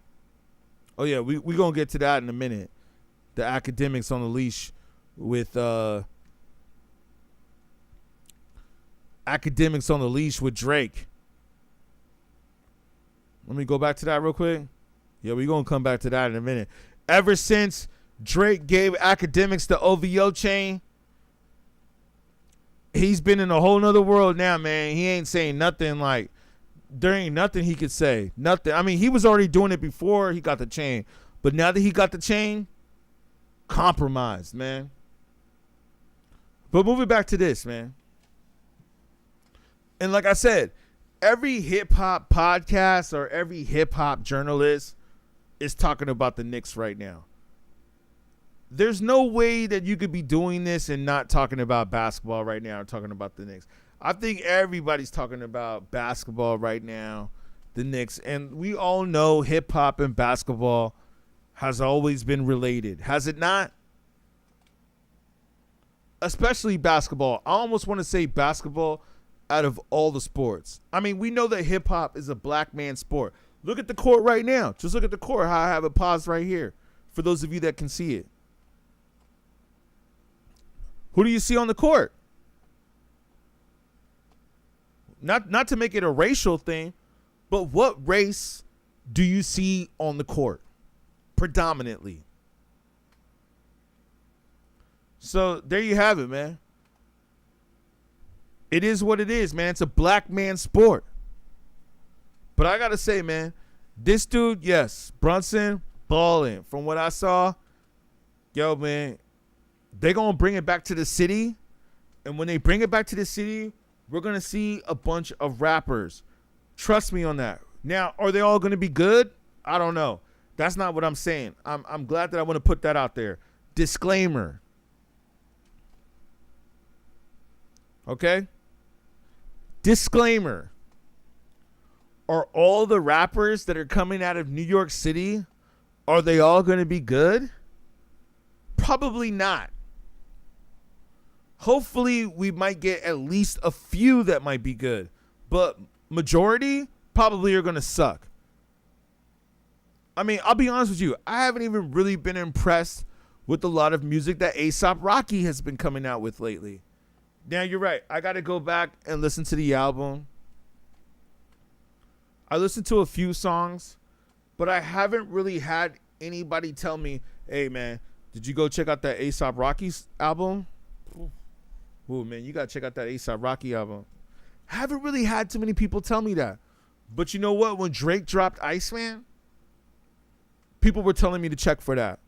Oh yeah, we gonna get to that in a minute. The academics on the leash with academics on the leash with Drake. Let me go back to that real quick. Yeah, we gonna come back to that in a minute. Ever since Drake gave academics the OVO chain, he's been in a whole nother world now, man. He ain't saying nothing. Like, there ain't nothing he could say. Nothing. I mean, he was already doing it before he got the chain. But now that he got the chain, compromised, man. But moving back to this, man. And like I said, every hip-hop podcast or every hip-hop journalist is talking about the Knicks right now. There's no way that you could be doing this and not talking about basketball right now or talking about the Knicks. I think everybody's talking about basketball right now, the Knicks. And we all know hip-hop and basketball has always been related. Has it not? Especially basketball. I almost want to say basketball out of all the sports. I mean, we know that hip-hop is a black man sport. Look at the court right now. Just look at the court, how I have it paused right here for those of you that can see it. Who do you see on the court? Not to make it a racial thing, but what race do you see on the court predominantly? So there you have it, man. It is what it is, man. It's a black man sport. But I got to say, man, this dude, yes, Brunson, balling. From what I saw, yo, man, they're going to bring it back to the city. And when they bring it back to the city, we're going to see a bunch of rappers. Trust me on that. Now, are they all going to be good? I don't know. That's not what I'm saying. I'm glad that I want to put that out there. Disclaimer. Okay? Disclaimer. Are all the rappers that are coming out of New York City, are they all going to be good? Probably not. Hopefully, we might get at least a few that might be good. But majority probably are going to suck. I mean, I'll be honest with you. I haven't even really been impressed with a lot of music that A$AP Rocky has been coming out with lately. Now, you're right. I got to go back and listen to the album. I listened to a few songs, but I haven't really had anybody tell me, hey, man, did you go check out that A$AP Rocky's album? Ooh, man, you got to check out that A$AP Rocky album. I haven't really had too many people tell me that. But you know what? When Drake dropped Iceman, people were telling me to check for that.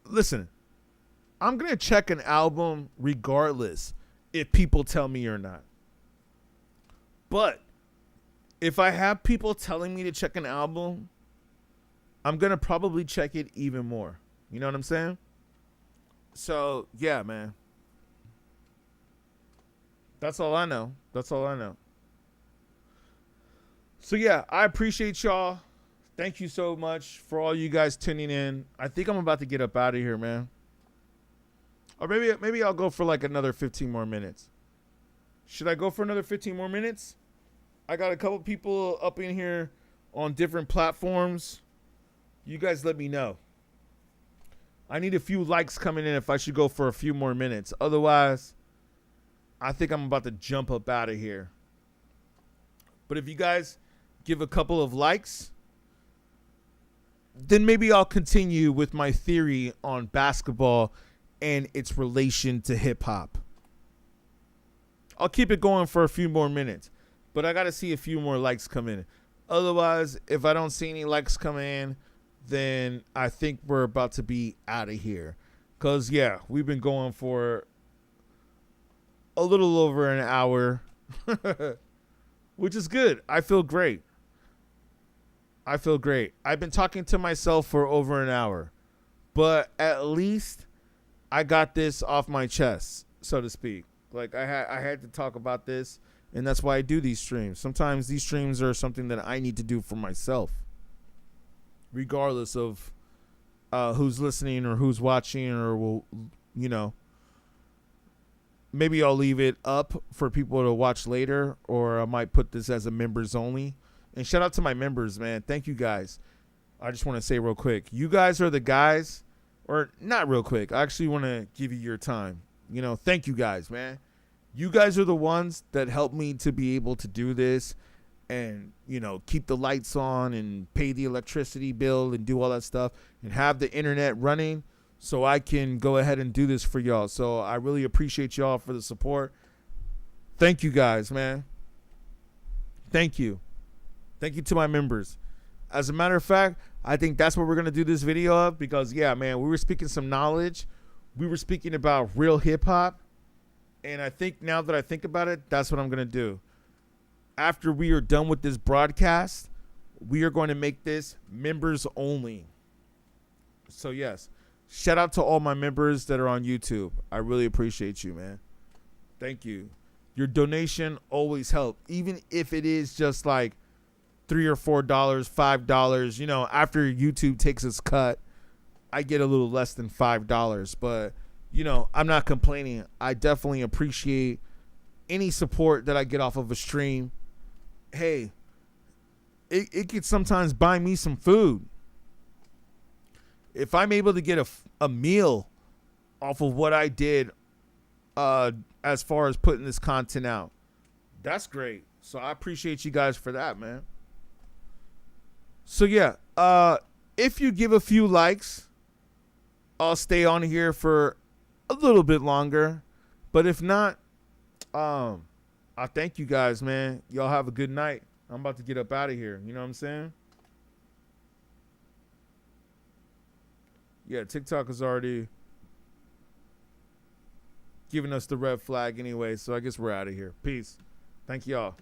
Listen, I'm going to check an album regardless if people tell me or not. But if I have people telling me to check an album, I'm going to probably check it even more. You know what I'm saying? So, yeah, man. That's all I know. That's all I know. So, yeah, I appreciate y'all. Thank you so much for all you guys tuning in. I think I'm about to get up out of here, man. Or maybe I'll go for like another 15 more minutes. Should I go for another 15 more minutes? I got a couple people up in here on different platforms. You guys let me know. I need a few likes coming in if I should go for a few more minutes. Otherwise, I think I'm about to jump up out of here. But if you guys give a couple of likes, then maybe I'll continue with my theory on basketball and its relation to hip hop. I'll keep it going for a few more minutes, but I got to see a few more likes come in. Otherwise, if I don't see any likes come in, then I think we're about to be out of here. Because, yeah, we've been going for a little over an hour, which is good. I feel great. I've been talking to myself for over an hour, but at least I got this off my chest, so to speak. Like, I had to talk about this, and that's why I do these streams. Sometimes these streams are something that I need to do for myself, regardless of who's listening or who's watching, or will, you know, maybe I'll leave it up for people to watch later, or I might put this as a members only. And shout out to my members, man. Thank you guys. I just want to say real quick, you guys are the guys, or not real quick. I actually want to give you your time. You know, thank you guys, man. You guys are the ones that help me to be able to do this and, you know, keep the lights on and pay the electricity bill and do all that stuff and have the internet running so I can go ahead and do this for y'all. So I really appreciate y'all for the support. Thank you guys, man. Thank you. Thank you to my members. As a matter of fact, I think that's what we're going to do this video of because, yeah, man, we were speaking some knowledge. We were speaking about real hip hop. And I think now that I think about it, that's what I'm going to do. After we are done with this broadcast, we are going to make this members only. So, yes, shout out to all my members that are on YouTube. I really appreciate you, man. Thank you. Your donation always helps, even if it is just like $3 or $4, $5. You know, after YouTube takes its cut, I get a little less than $5. But, you know, I'm not complaining. I definitely appreciate any support that I get off of a stream. Hey, it could sometimes buy me some food. if I'm able to get a meal off of what I did as far as putting this content out, that's great. So I appreciate you guys for that, man. So yeah, if you give a few likes, I'll stay on here for a little bit longer. But if not, I thank you guys, man. Y'all have a good night. I'm about to get up out of here. You know what I'm saying? Yeah, TikTok is already giving us the red flag anyway, so I guess we're out of here. Peace. Thank y'all.